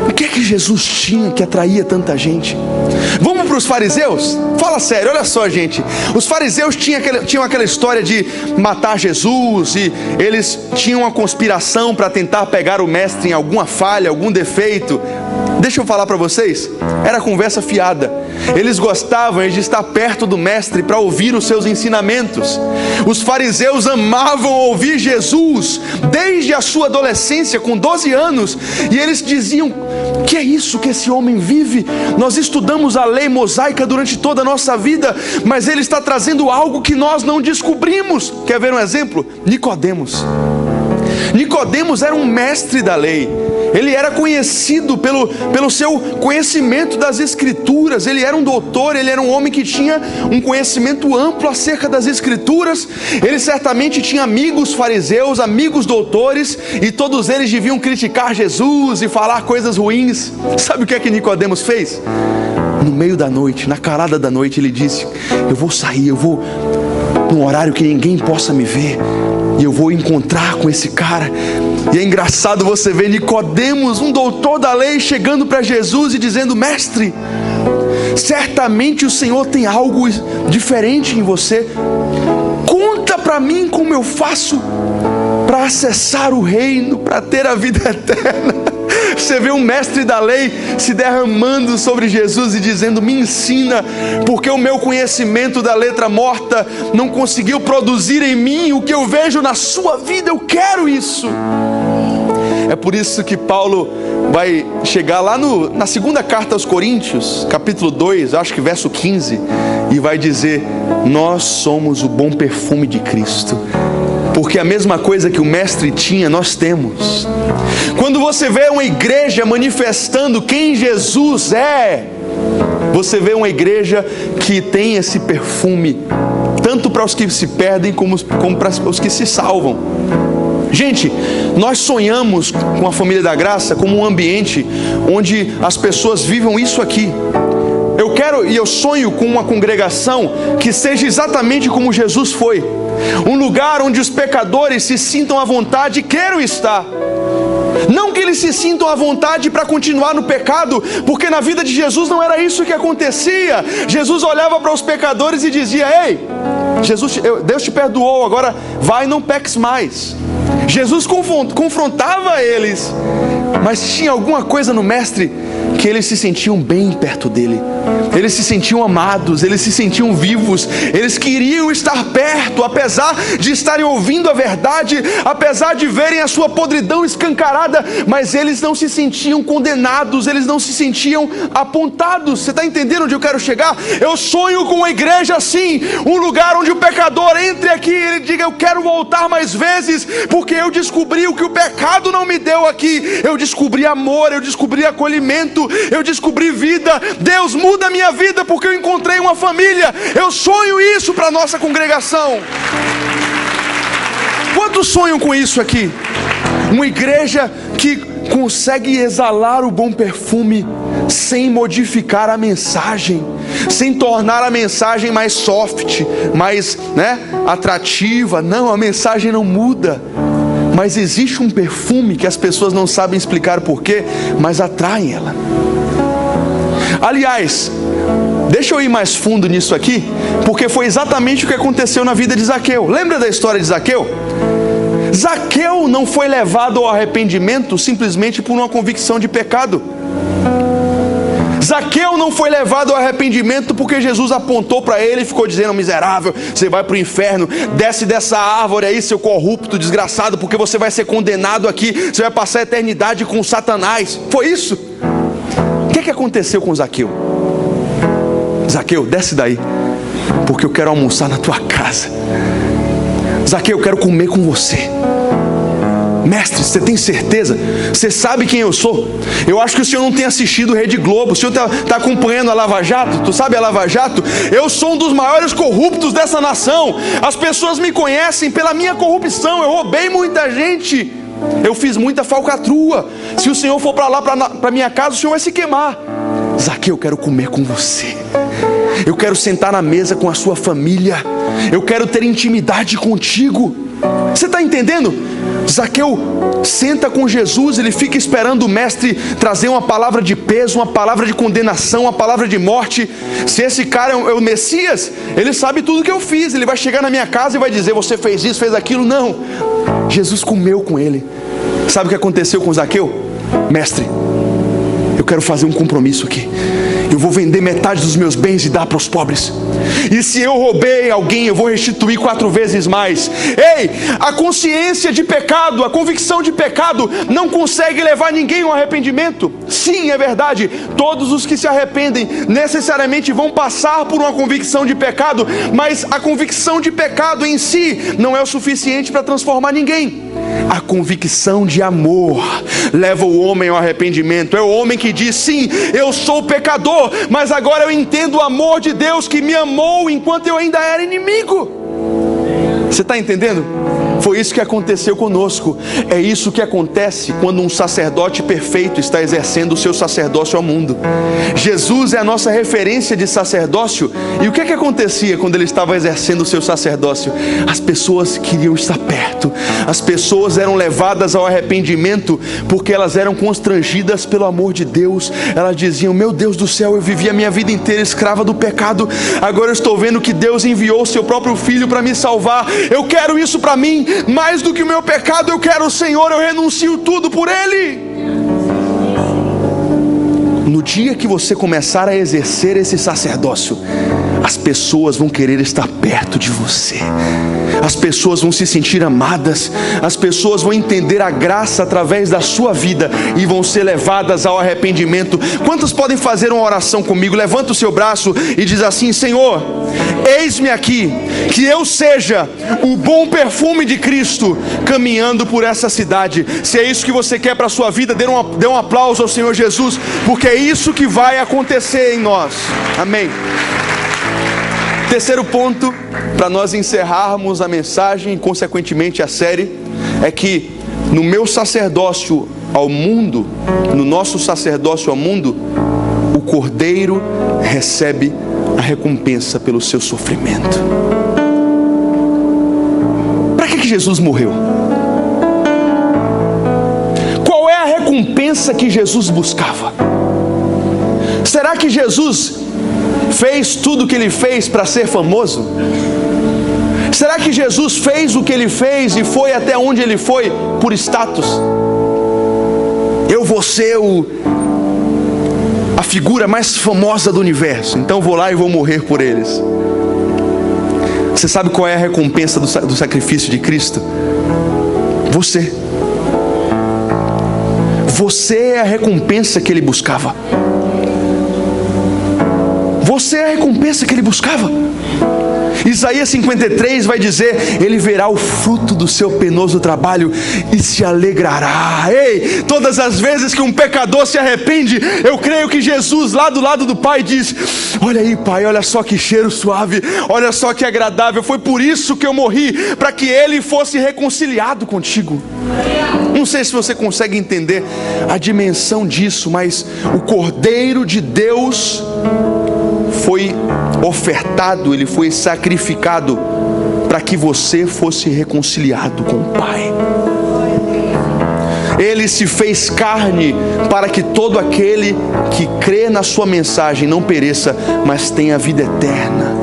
Speaker 1: O que é que Jesus tinha que atraía tanta gente? Vamos para os fariseus? Fala sério, olha só, gente. Os fariseus tinham aquela história de matar Jesus, e eles tinham uma conspiração para tentar pegar o mestre em alguma falha, algum defeito. Deixa eu falar para vocês, era conversa fiada. Eles gostavam de estar perto do mestre para ouvir os seus ensinamentos. Os fariseus amavam ouvir Jesus desde a sua adolescência, com 12 anos, e eles diziam: que é isso que esse homem vive? Nós estudamos a lei mosaica durante toda a nossa vida, mas ele está trazendo algo que nós não descobrimos. Quer ver um exemplo? Nicodemos era um mestre da lei. Ele era conhecido pelo seu conhecimento das Escrituras. Ele era um doutor, ele era um homem que tinha um conhecimento amplo acerca das Escrituras. Ele certamente tinha amigos fariseus, amigos doutores, e todos eles deviam criticar Jesus e falar coisas ruins. Sabe o que é que Nicodemos fez? No meio da noite, na calada da noite, ele disse: eu vou sair, eu vou num horário que ninguém possa me ver, e eu vou encontrar com esse cara. E é engraçado você ver Nicodemos, um doutor da lei, chegando para Jesus e dizendo: mestre, certamente o Senhor tem algo diferente em você. Conta para mim como eu faço para acessar o reino, para ter a vida eterna. Você vê um mestre da lei se derramando sobre Jesus e dizendo: me ensina, porque o meu conhecimento da letra morta não conseguiu produzir em mim o que eu vejo na sua vida. Eu quero isso. É por isso que Paulo vai chegar lá na segunda carta aos Coríntios, capítulo 2, acho que verso 15, e vai dizer: nós somos o bom perfume de Cristo, porque a mesma coisa que o mestre tinha, nós temos. Quando você vê uma igreja manifestando quem Jesus é, você vê uma igreja que tem esse perfume, tanto para os que se perdem como para os que se salvam. Gente, nós sonhamos com a família da graça como um ambiente onde as pessoas vivam isso aqui. Eu quero e eu sonho com uma congregação que seja exatamente como Jesus foi. Um lugar onde os pecadores se sintam à vontade e queiram estar. Não que eles se sintam à vontade para continuar no pecado, porque na vida de Jesus não era isso que acontecia. Jesus olhava para os pecadores e dizia: ei, Deus te perdoou, agora vai e não peques mais. Jesus confrontava eles, mas tinha alguma coisa no mestre que eles se sentiam bem perto dele. Eles se sentiam amados, eles se sentiam vivos, eles queriam estar perto, apesar de estarem ouvindo a verdade, apesar de verem a sua podridão escancarada, mas eles não se sentiam condenados, eles não se sentiam apontados. Você está entendendo onde eu quero chegar? Eu sonho com uma igreja assim, um lugar onde o pecador entre aqui e ele diga: eu quero voltar mais vezes, porque eu descobri o que o pecado não me deu aqui. Eu descobri amor, eu descobri acolhimento, eu descobri vida. Deus muda a minha vida porque eu encontrei uma família. Eu sonho isso para a nossa congregação. Quantos sonham com isso aqui? Uma igreja que consegue exalar o bom perfume sem modificar a mensagem, sem tornar a mensagem mais soft, mais atrativa. Não, a mensagem não muda, mas existe um perfume que as pessoas não sabem explicar porquê, mas atraem ela. Aliás, deixa eu ir mais fundo nisso aqui, porque foi exatamente o que aconteceu na vida de Zaqueu. Lembra da história de Zaqueu? Zaqueu não foi levado ao arrependimento simplesmente por uma convicção de pecado. Zaqueu não foi levado ao arrependimento porque Jesus apontou para ele e ficou dizendo: miserável, você vai para o inferno, desce dessa árvore aí, seu corrupto, desgraçado, porque você vai ser condenado aqui, você vai passar a eternidade com Satanás. Foi isso? O que aconteceu com Zaqueu? Zaqueu, desce daí, porque eu quero almoçar na tua casa. Zaqueu, eu quero comer com você. Mestre, você tem certeza? Você sabe quem eu sou? Eu acho que o senhor não tem assistido Rede Globo. O senhor está acompanhando a Lava Jato? Tu sabe a Lava Jato? Eu sou um dos maiores corruptos dessa nação. As pessoas me conhecem pela minha corrupção. Eu roubei muita gente, eu fiz muita falcatrua. Se o senhor for para lá, para minha casa, o senhor vai se queimar. Zaqueu, eu quero comer com você. Eu quero sentar na mesa com a sua família. Eu quero ter intimidade contigo. Você está entendendo? Zaqueu senta com Jesus, ele fica esperando o mestre trazer uma palavra de peso, uma palavra de condenação, uma palavra de morte. Se esse cara é o Messias, ele sabe tudo que eu fiz. Ele vai chegar na minha casa e vai dizer: você fez isso, fez aquilo. Não, Jesus comeu com ele. Sabe o que aconteceu com Zaqueu? Mestre, eu quero fazer um compromisso aqui. Eu vou vender metade dos meus bens e dar para os pobres. E se eu roubei alguém, eu vou restituir 4 vezes mais. Ei, a consciência de pecado, a convicção de pecado não consegue levar ninguém ao arrependimento. Sim, é verdade, todos os que se arrependem necessariamente vão passar por uma convicção de pecado, mas a convicção de pecado em si não é o suficiente para transformar ninguém. A convicção de amor leva o homem ao arrependimento. É o homem que diz: sim, eu sou pecador, mas agora eu entendo o amor de Deus que me amou enquanto eu ainda era inimigo. Você está entendendo? Foi isso que aconteceu conosco. É isso que acontece quando um sacerdote perfeito está exercendo o seu sacerdócio ao mundo. Jesus é a nossa referência de sacerdócio. E o que acontecia quando ele estava exercendo o seu sacerdócio? As pessoas queriam estar perto. As pessoas eram levadas ao arrependimento porque elas eram constrangidas pelo amor de Deus. Elas diziam: meu Deus do céu, eu vivi a minha vida inteira escrava do pecado, agora eu estou vendo que Deus enviou o seu próprio filho para me salvar. Eu quero isso para mim. Mais do que o meu pecado, eu quero o Senhor. Eu renuncio tudo por Ele. No dia que você começar a exercer esse sacerdócio, as pessoas vão querer estar perto de você. as pessoas vão se sentir amadas, as pessoas vão entender a graça através da sua vida e vão ser levadas ao arrependimento. Quantos podem fazer uma oração comigo? Levanta o seu braço e diz assim: Senhor, eis-me aqui, que eu seja o bom perfume de Cristo caminhando por essa cidade. Se é isso que você quer para a sua vida, dê um aplauso ao Senhor Jesus, porque é isso que vai acontecer em nós. Amém. Terceiro ponto, para nós encerrarmos a mensagem e consequentemente a série, é que no meu sacerdócio ao mundo, no nosso sacerdócio ao mundo, o Cordeiro recebe a recompensa pelo seu sofrimento. Para que Jesus morreu? Qual é a recompensa que Jesus buscava? Será que Jesus fez tudo o que ele fez para ser famoso? Será que Jesus fez o que ele fez e foi até onde ele foi por status? Eu vou ser a figura mais famosa do universo, então vou lá e vou morrer por eles. Você sabe qual é a recompensa do sacrifício de Cristo? Você. Você é a recompensa que ele buscava. Você é a recompensa que ele buscava. Isaías 53 vai dizer: ele verá o fruto do seu penoso trabalho e se alegrará. Ei, todas as vezes que um pecador se arrepende, eu creio que Jesus lá do lado do Pai diz: olha aí, Pai, olha só que cheiro suave, olha só que agradável. Foi por isso que eu morri, para que ele fosse reconciliado contigo. Não sei se você consegue entender a dimensão disso, mas o Cordeiro de Deus foi ofertado, ele foi sacrificado para que você fosse reconciliado com o Pai. Ele se fez carne para que todo aquele que crê na sua mensagem não pereça, mas tenha vida eterna.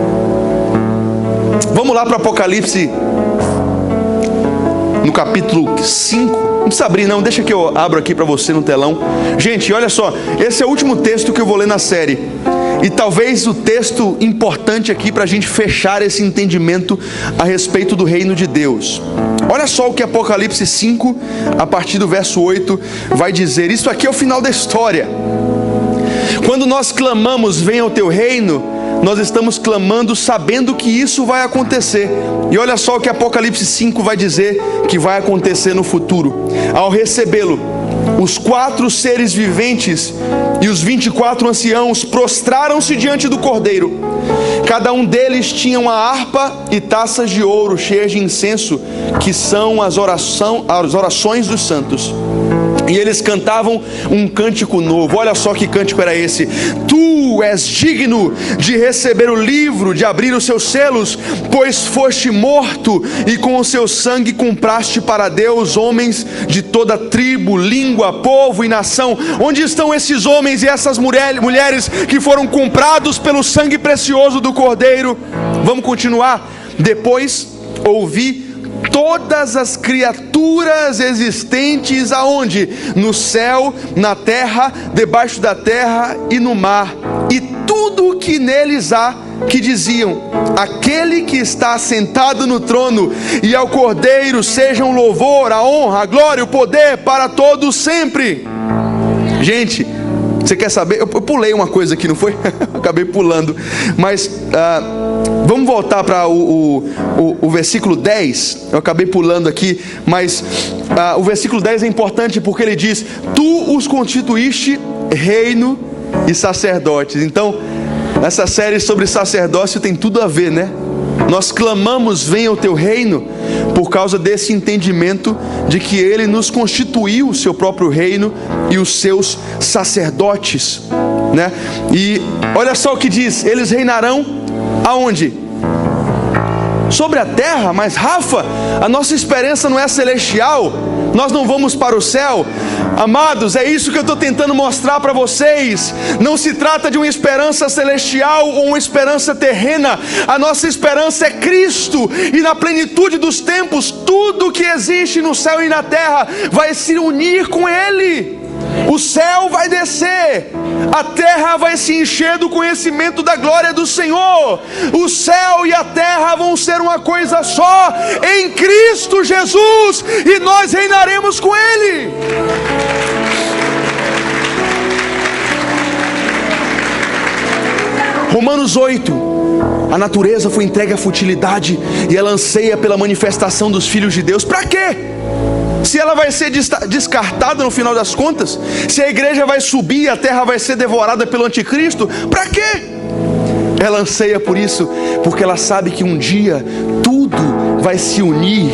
Speaker 1: Vamos lá para Apocalipse, no capítulo 5. Não precisa abrir não, deixa que eu abro aqui para você no telão. Gente, olha só, esse é o último texto que eu vou ler na série. E talvez o texto importante aqui para a gente fechar esse entendimento a respeito do reino de Deus. Olha só o que Apocalipse 5, a partir do verso 8, vai dizer. Isso aqui é o final da história. Quando nós clamamos, venha o teu reino, nós estamos clamando sabendo que isso vai acontecer. E olha só o que Apocalipse 5 vai dizer que vai acontecer no futuro. Ao recebê-lo, os 4 seres viventes e os 24 anciãos prostraram-se diante do Cordeiro. Cada um deles tinha uma harpa e taças de ouro cheias de incenso, que são as orações dos santos. E eles cantavam um cântico novo. Olha só que cântico era esse: tu és digno de receber o livro, de abrir os seus selos, pois foste morto e com o seu sangue compraste para Deus homens de toda tribo, língua, povo e nação. Onde estão esses homens e essas mulheres que foram comprados pelo sangue precioso do Cordeiro? Vamos continuar. Depois ouvi todas as criaturas existentes aonde? No céu, na terra, debaixo da terra e no mar, e tudo o que neles há, que diziam: aquele que está sentado no trono e ao Cordeiro sejam o louvor, a honra, a glória, o poder para todos sempre. Gente, você quer saber? Eu pulei uma coisa aqui, não foi? Acabei pulando. Mas vamos voltar para o versículo 10. Eu acabei pulando aqui, mas o versículo 10 é importante porque ele diz: tu os constituíste reino e sacerdotes. Então, essa série sobre sacerdócio tem tudo a ver, né? Nós clamamos: venha o teu reino, por causa desse entendimento de que ele nos constituiu o seu próprio reino e os seus sacerdotes, né? E olha só o que diz: eles reinarão aonde? Sobre a terra. Mas Rafa, a nossa esperança não é celestial, nós não vamos para o céu. Amados, é isso que eu estou tentando mostrar para vocês. Não se trata de uma esperança celestial ou uma esperança terrena. A nossa esperança é Cristo, e na plenitude dos tempos, tudo que existe no céu e na terra vai se unir com Ele. O céu vai descer, a terra vai se encher do conhecimento da glória do Senhor. O céu e a terra vão vão ser uma coisa só em Cristo Jesus, e nós reinaremos com Ele. Romanos 8: a natureza foi entregue à futilidade e ela anseia pela manifestação dos filhos de Deus. Para quê? Se ela vai ser descartada no final das contas, se a igreja vai subir e a terra vai ser devorada pelo anticristo, para quê? Ela anseia por isso, porque ela sabe que um dia tudo vai se unir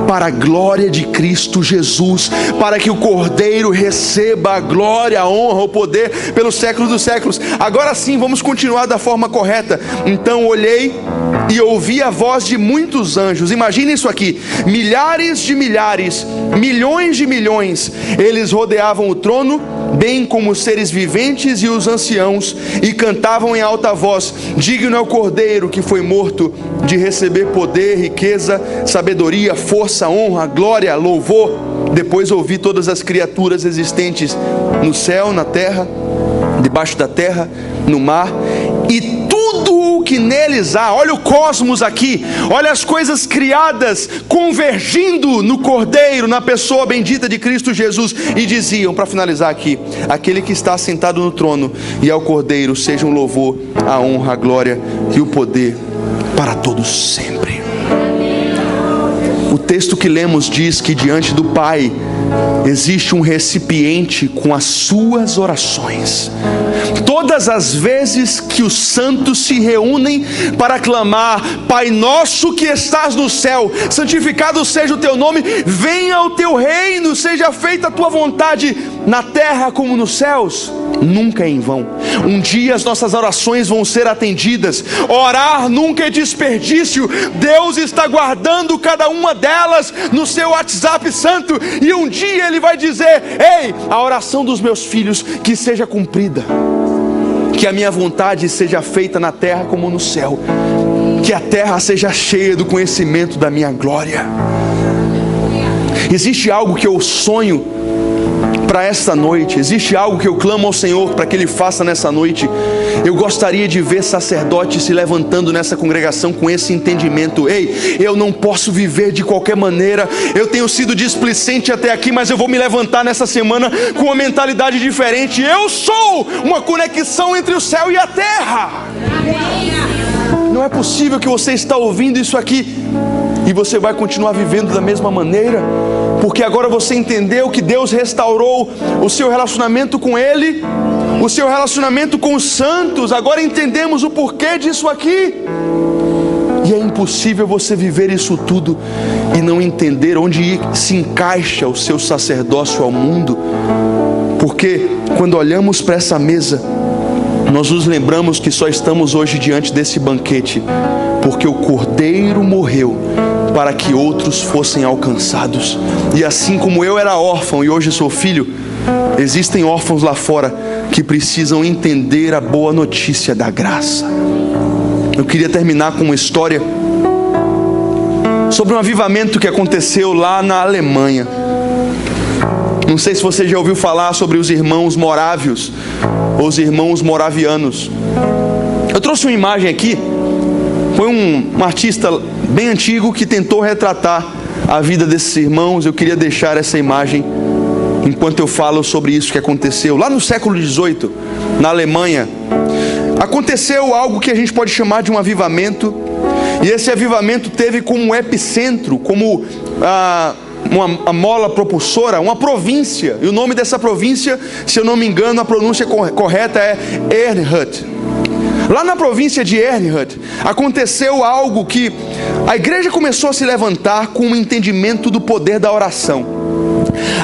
Speaker 1: para a glória de Cristo Jesus, para que o Cordeiro receba a glória, a honra, o poder pelos séculos dos séculos. Agora sim, vamos continuar da forma correta. Então olhei e ouvi a voz de muitos anjos. Imagine isso aqui: milhares de milhares, milhões de milhões. Eles rodeavam o trono, bem como os seres viventes e os anciãos, e cantavam em alta voz: digno é o Cordeiro que foi morto de receber poder, riqueza, sabedoria, força, honra, glória, louvor. Depois ouvi todas as criaturas existentes no céu, na terra, debaixo da terra, no mar, e tudo o que neles há. Olha o cosmos aqui, olha as coisas criadas convergindo no Cordeiro, na pessoa bendita de Cristo Jesus, e diziam, para finalizar aqui: aquele que está sentado no trono e ao Cordeiro sejam o louvor, a honra, a glória e o poder para todos sempre. O texto que lemos diz que diante do Pai existe um recipiente com as suas orações. Todas as vezes que os santos se reúnem para clamar: Pai nosso que estás no céu, santificado seja o teu nome, venha o teu reino, seja feita a tua vontade na terra como nos céus, nunca é em vão. Um dia as nossas orações vão ser atendidas. Orar nunca é desperdício. Deus está guardando cada uma delas no seu WhatsApp santo, e um dia Ele vai dizer: ei, a oração dos meus filhos que seja cumprida, que a minha vontade seja feita na terra como no céu, que a terra seja cheia do conhecimento da minha glória. Existe algo que eu sonho para esta noite, existe algo que eu clamo ao Senhor para que Ele faça nessa noite. Eu gostaria de ver sacerdotes se levantando nessa congregação com esse entendimento: ei, eu não posso viver de qualquer maneira, eu tenho sido displicente até aqui, mas eu vou me levantar nessa semana com uma mentalidade diferente. Eu sou uma conexão entre o céu e a terra. Não é possível que você está ouvindo isso aqui e você vai continuar vivendo da mesma maneira, porque agora você entendeu que Deus restaurou o seu relacionamento com Ele, o seu relacionamento com os santos. Agora entendemos o porquê disso aqui. E é impossível você viver isso tudo e não entender onde se encaixa o seu sacerdócio ao mundo, porque quando olhamos para essa mesa, nós nos lembramos que só estamos hoje diante desse banquete porque o Cordeiro morreu para que outros fossem alcançados. E assim como eu era órfão e hoje sou filho, existem órfãos lá fora que precisam entender a boa notícia da graça. Eu queria terminar com uma história sobre um avivamento que aconteceu lá na Alemanha. Não sei se você já ouviu falar sobre os irmãos morávios ou os irmãos moravianos. Eu trouxe uma imagem aqui. Foi um artista bem antigo que tentou retratar a vida desses irmãos. Eu queria deixar essa imagem enquanto eu falo sobre isso que aconteceu lá no século XVIII, na Alemanha. Aconteceu algo que a gente pode chamar de um avivamento, e esse avivamento teve como epicentro, como uma mola propulsora, uma província. E o nome dessa província, se eu não me engano, a pronúncia correta é Erhard. Lá na província de Erhard, aconteceu algo que a igreja começou a se levantar com um entendimento do poder da oração.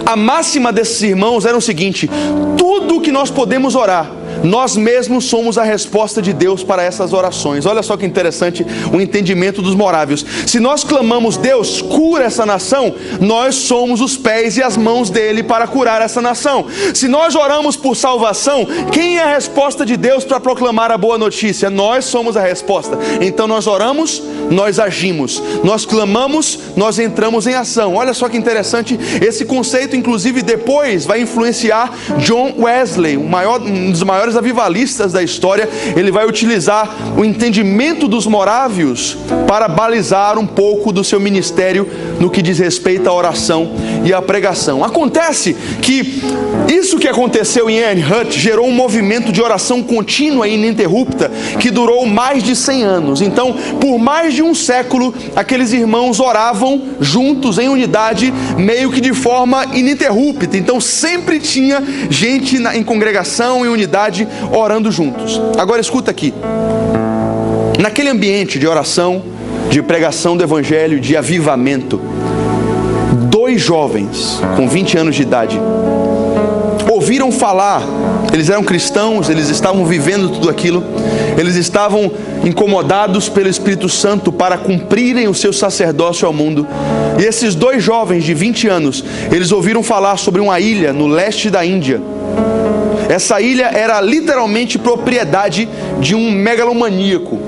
Speaker 1: A máxima desses irmãos era o seguinte: tudo o que nós podemos orar, nós mesmos somos a resposta de Deus para essas orações. Olha só que interessante o entendimento dos morávios. Se nós clamamos: Deus, cura essa nação, nós somos os pés e as mãos dele para curar essa nação. Se nós oramos por salvação, quem é a resposta de Deus para proclamar a boa notícia? Nós somos a resposta. Então nós oramos, nós agimos, nós clamamos, nós entramos em ação. Olha só que interessante, esse conceito inclusive depois vai influenciar John Wesley, um dos maiores maiores avivalistas da história, ele vai utilizar o entendimento dos morávios para balizar um pouco do seu ministério no que diz respeito à oração e à pregação. Acontece que isso que aconteceu em Earnhardt gerou um movimento de oração contínua e ininterrupta que durou mais de 100 anos. Então, por mais de um século, aqueles irmãos oravam juntos em unidade, meio que de forma ininterrupta. Então, sempre tinha gente em congregação, em unidade, orando juntos. Agora, escuta aqui. Naquele ambiente de oração, de pregação do evangelho, de avivamento, 2 jovens com 20 anos de idade ouviram falar. Eles eram cristãos, eles estavam vivendo tudo aquilo, eles estavam incomodados pelo Espírito Santo para cumprirem o seu sacerdócio ao mundo. E esses 2 jovens de 20 anos, eles ouviram falar sobre uma ilha no leste da Índia. Essa ilha era literalmente propriedade de um megalomaníaco,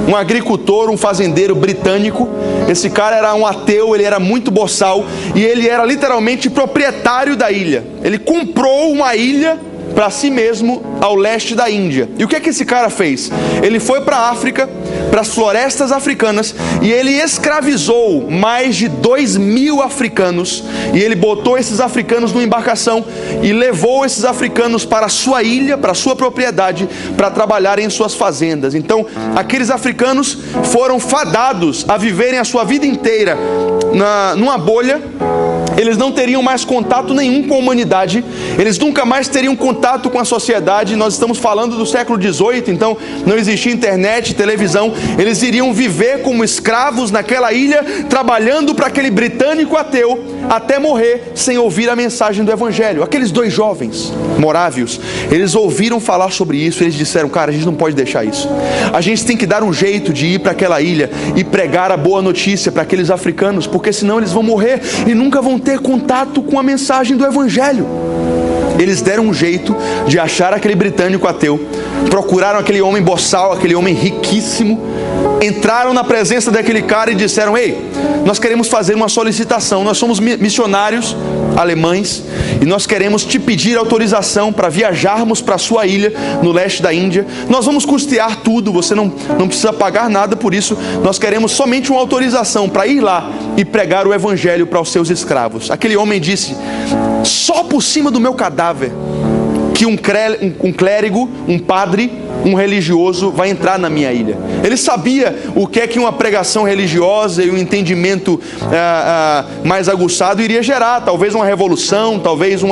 Speaker 1: um agricultor, um fazendeiro britânico. Esse cara era um ateu, ele era muito boçal e ele era literalmente proprietário da ilha. Ele comprou uma ilha para si mesmo ao leste da Índia. E o que é que esse cara fez? Ele foi para a África, para as florestas africanas, e ele escravizou mais de 2.000 africanos, e ele botou esses africanos numa embarcação e levou esses africanos para a sua ilha, para a sua propriedade, para trabalharem em suas fazendas. Então, aqueles africanos foram fadados a viverem a sua vida inteira numa bolha. Eles não teriam mais contato nenhum com a humanidade, eles nunca mais teriam contato com a sociedade. Nós estamos falando do século XVIII, então não existia internet, televisão. Eles iriam viver como escravos naquela ilha, trabalhando para aquele britânico ateu, até morrer sem ouvir a mensagem do evangelho. Aqueles 2 jovens morávios, eles ouviram falar sobre isso, eles disseram: cara, a gente não pode deixar isso, a gente tem que dar um jeito de ir para aquela ilha e pregar a boa notícia para aqueles africanos, porque senão eles vão morrer e nunca vão ter contato com a mensagem do evangelho. Eles deram um jeito de achar aquele britânico ateu, procuraram aquele homem boçal, aquele homem riquíssimo, entraram na presença daquele cara e disseram: ei, nós queremos fazer uma solicitação, nós somos missionários alemães e nós queremos te pedir autorização para viajarmos para a sua ilha no leste da Índia. Nós vamos custear tudo, você não precisa pagar nada por isso, nós queremos somente uma autorização para ir lá e pregar o evangelho para os seus escravos. Aquele homem disse: só por cima do meu cadáver que um clérigo, um padre, um religioso vai entrar na minha ilha. Ele sabia o que é que uma pregação religiosa e um entendimento mais aguçado iria gerar. Talvez uma revolução, talvez um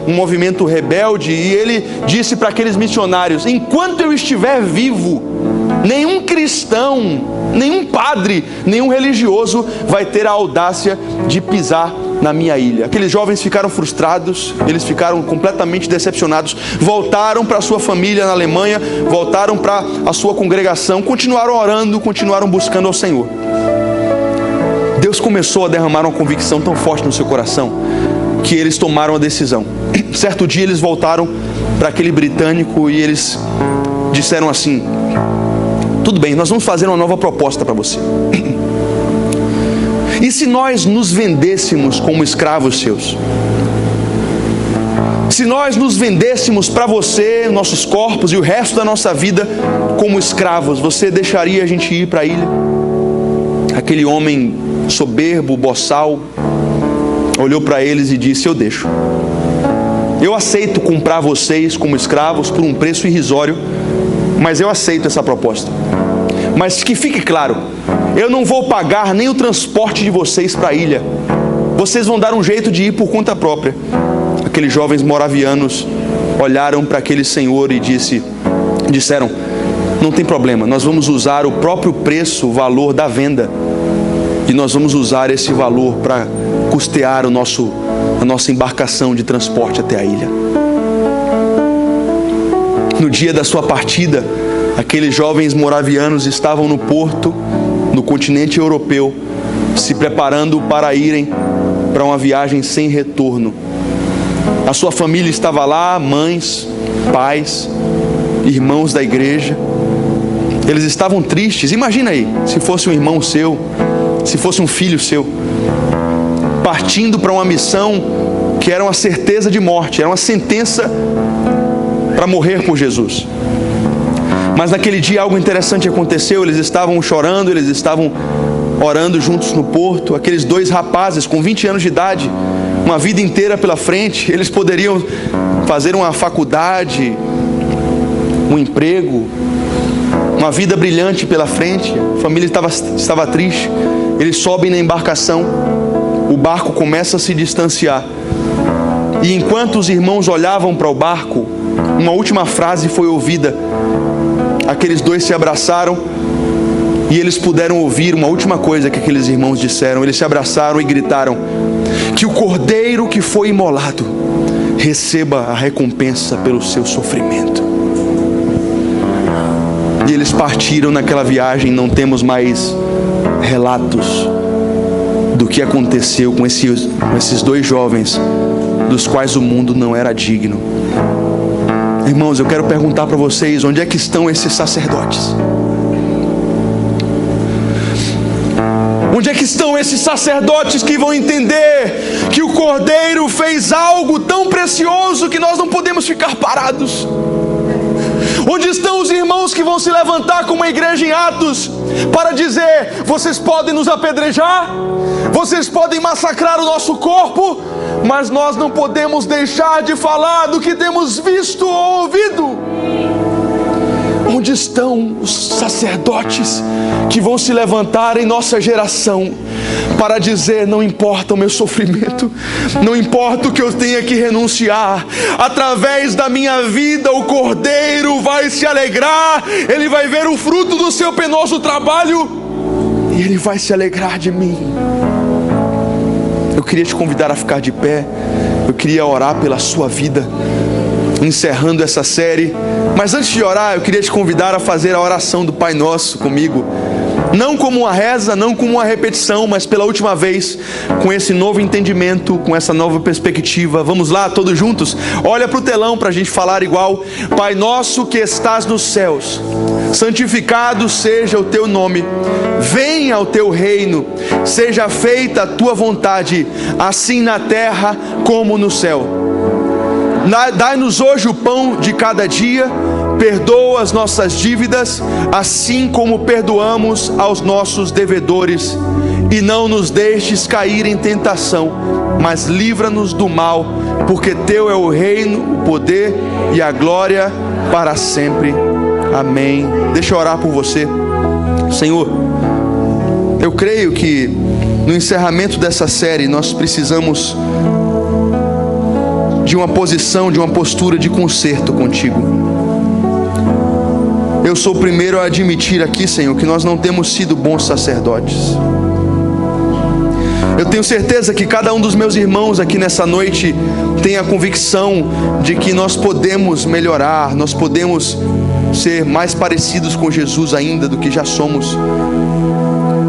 Speaker 1: movimento rebelde. E ele disse para aqueles missionários: enquanto eu estiver vivo, nenhum cristão, nenhum padre, nenhum religioso vai ter a audácia de pisar na minha ilha. Aqueles jovens ficaram frustrados, eles ficaram completamente decepcionados, voltaram para a sua família na Alemanha, voltaram para a sua congregação, continuaram orando, continuaram buscando ao Senhor. Deus começou a derramar uma convicção tão forte no seu coração que eles tomaram a decisão. Certo dia eles voltaram para aquele britânico e eles disseram assim: tudo bem, nós vamos fazer uma nova proposta para você. E se nós nos vendêssemos como escravos seus? Se nós nos vendêssemos para você, nossos corpos e o resto da nossa vida como escravos, você deixaria a gente ir para a ilha? Aquele homem soberbo, boçal, olhou para eles e disse: eu deixo. Eu aceito comprar vocês como escravos por um preço irrisório, mas eu aceito essa proposta. Mas que fique claro, eu não vou pagar nem o transporte de vocês para a ilha. Vocês vão dar um jeito de ir por conta própria. Aqueles jovens moravianos olharam para aquele senhor e disseram: não tem problema, nós vamos usar o próprio preço, o valor da venda, e nós vamos usar esse valor para custear a nossa embarcação de transporte até a ilha. No dia da sua partida, aqueles jovens moravianos estavam no porto, no continente europeu, se preparando para irem para uma viagem sem retorno. A sua família estava lá, mães, pais, irmãos da igreja. Eles estavam tristes. Imagina aí, se fosse um irmão seu, se fosse um filho seu, partindo para uma missão que era uma certeza de morte, era uma sentença para morrer por Jesus. Mas naquele dia algo interessante aconteceu. Eles estavam chorando, eles estavam orando juntos no porto. Aqueles dois rapazes com 20 anos de idade, uma vida inteira pela frente. Eles poderiam fazer uma faculdade, um emprego, uma vida brilhante pela frente. A família estava triste. Eles sobem na embarcação. O barco começa a se distanciar. E enquanto os irmãos olhavam para o barco, uma última frase foi ouvida. Aqueles dois se abraçaram e eles puderam ouvir uma última coisa que aqueles irmãos disseram. Eles se abraçaram e gritaram: que o cordeiro que foi imolado receba a recompensa pelo seu sofrimento. E eles partiram naquela viagem. Não temos mais relatos do que aconteceu com esses dois jovens, dos quais o mundo não era digno. Irmãos, eu quero perguntar para vocês: onde é que estão esses sacerdotes? Onde é que estão esses sacerdotes que vão entender que o Cordeiro fez algo tão precioso que nós não podemos ficar parados? Onde estão os irmãos que vão se levantar como a igreja em Atos para dizer: vocês podem nos apedrejar, vocês podem massacrar o nosso corpo, mas nós não podemos deixar de falar do que temos visto ou ouvido? Onde estão os sacerdotes que vão se levantar em nossa geração para dizer: não importa o meu sofrimento, não importa o que eu tenha que renunciar, através da minha vida o Cordeiro vai se alegrar, ele vai ver o fruto do seu penoso trabalho e ele vai se alegrar de mim. Eu queria te convidar a ficar de pé. Eu queria orar pela sua vida, encerrando essa série. Mas antes de orar, eu queria te convidar a fazer a oração do Pai Nosso comigo. Não como uma reza, não como uma repetição, mas pela última vez, com esse novo entendimento, com essa nova perspectiva. Vamos lá, todos juntos? Olha para o telão para a gente falar igual. Pai nosso que estás nos céus, santificado seja o teu nome. Venha o teu reino, seja feita a tua vontade, assim na terra como no céu. Dai-nos hoje o pão de cada dia. Perdoa as nossas dívidas, assim como perdoamos aos nossos devedores. E não nos deixes cair em tentação, mas livra-nos do mal, porque teu é o reino, o poder e a glória para sempre. Amém. Deixa eu orar por você. Senhor, eu creio que no encerramento dessa série nós precisamos de uma posição, de uma postura de conserto contigo. Eu sou o primeiro a admitir aqui, Senhor, que nós não temos sido bons sacerdotes. Eu tenho certeza que cada um dos meus irmãos aqui nessa noite tem a convicção de que nós podemos melhorar, nós podemos ser mais parecidos com Jesus ainda do que já somos.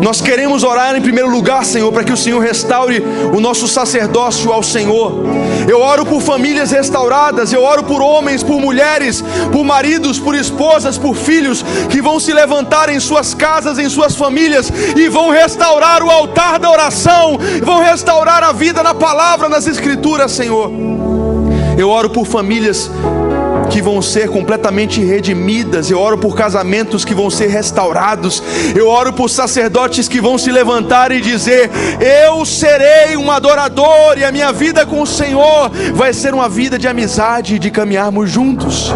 Speaker 1: Nós queremos orar em primeiro lugar, Senhor, para que o Senhor restaure o nosso sacerdócio ao Senhor. Eu oro por famílias restauradas, eu oro por homens, por mulheres, por maridos, por esposas, por filhos, que vão se levantar em suas casas, em suas famílias, e vão restaurar o altar da oração, vão restaurar a vida na palavra, nas escrituras, Senhor. Eu oro por famílias que vão ser completamente redimidas. Eu oro por casamentos que vão ser restaurados. Eu oro por sacerdotes que vão se levantar e dizer: eu serei um adorador, e a minha vida com o Senhor vai ser uma vida de amizade, de caminharmos juntos.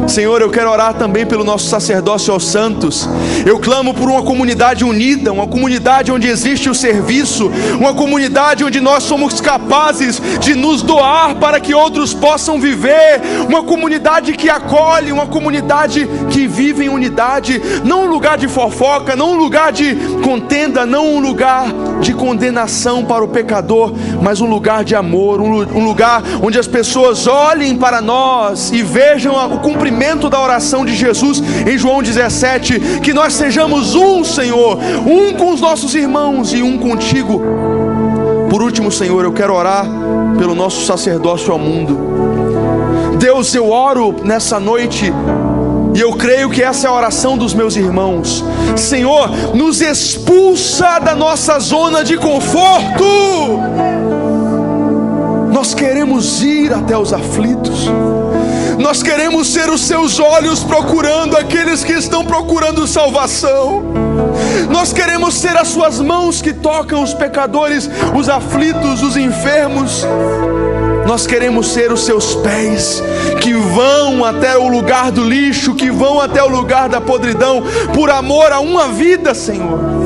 Speaker 1: Senhor, eu quero orar também pelo nosso sacerdócio aos santos. Eu clamo por uma comunidade unida, uma comunidade onde existe o serviço, uma comunidade onde nós somos capazes de nos doar para que outros possam viver, uma comunidade que acolhe, uma comunidade que vive em unidade, não um lugar de fofoca, não um lugar de contenda, não um lugar de condenação para o pecador, mas um lugar de amor, um lugar onde as pessoas olhem para nós e vejam o cumprimento da oração de Jesus em João 17, que nós sejamos um, Senhor, um com os nossos irmãos e um contigo. Por último, Senhor, eu quero orar pelo nosso sacerdócio ao mundo. Deus, eu oro nessa noite, e eu creio que essa é a oração dos meus irmãos. Senhor, nos expulsa da nossa zona de conforto. Nós queremos ir até os aflitos, Nós queremos ser os seus olhos procurando aqueles que estão procurando salvação. Nós queremos ser as suas mãos que tocam os pecadores, os aflitos, os enfermos. Nós queremos ser os seus pés que vão até o lugar do lixo, que vão até o lugar da podridão, por amor a uma vida, Senhor.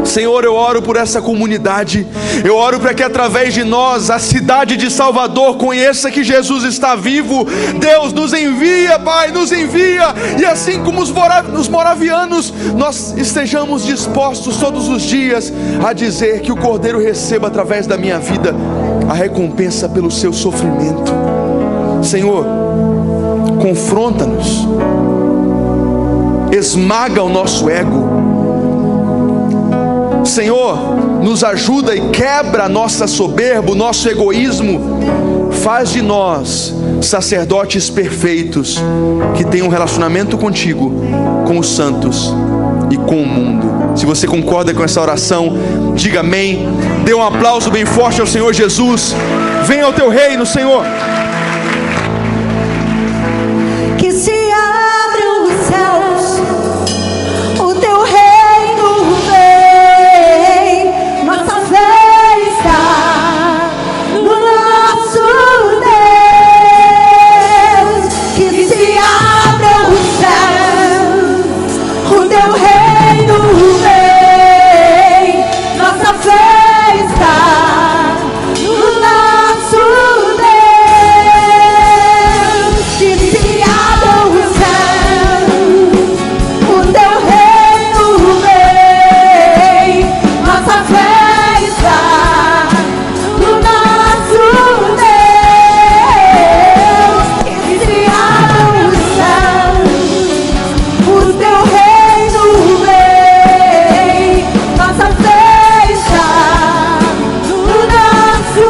Speaker 1: Senhor, eu oro por essa comunidade. Eu oro para que através de nós a cidade de Salvador conheça que Jesus está vivo. Deus, nos envia, Pai, nos envia. E assim como os moravianos, nós estejamos dispostos todos os dias a dizer que o Cordeiro receba através da minha vida a recompensa pelo seu sofrimento. Senhor, confronta-nos, esmaga o nosso ego. Senhor, nos ajuda e quebra a nossa soberba, o nosso egoísmo. Faz de nós sacerdotes perfeitos, que tenham um relacionamento contigo, com os santos e com o mundo. Se você concorda com essa oração, diga amém. Dê um aplauso bem forte ao Senhor Jesus. Venha ao teu reino, Senhor.
Speaker 2: Que se abram os céus, o teu reino vem, nossa fé está no nosso Deus. Que se abram os céus, o teu reino vem, nossa fé está no nosso Deus. Que se abram os céus, o teu reino vem, nossa fé está no nosso Deus. Que se abram os céus, o teu reino vem, nossa fé está no nosso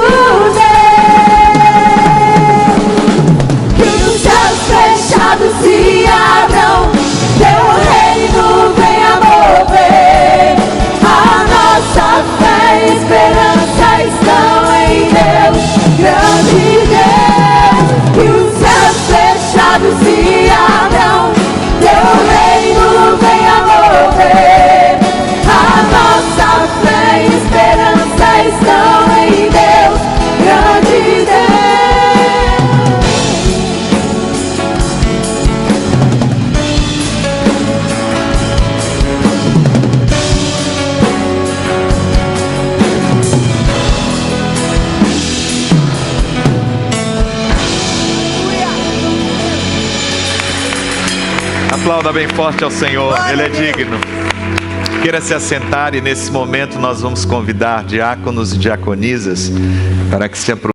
Speaker 2: Deus. Que os céus fechados se abram, teu reino venha mover. A nossa fé e esperança estão em Deus, grande Deus. Que os céus fechados se abram, teu reino venha mover. A nossa fé e esperança estão em Deus, grande Deus.
Speaker 3: Aplauda bem forte ao Senhor, Ele é digno. Queira se assentar e nesse momento nós vamos convidar diáconos e diaconisas para que se aproximem.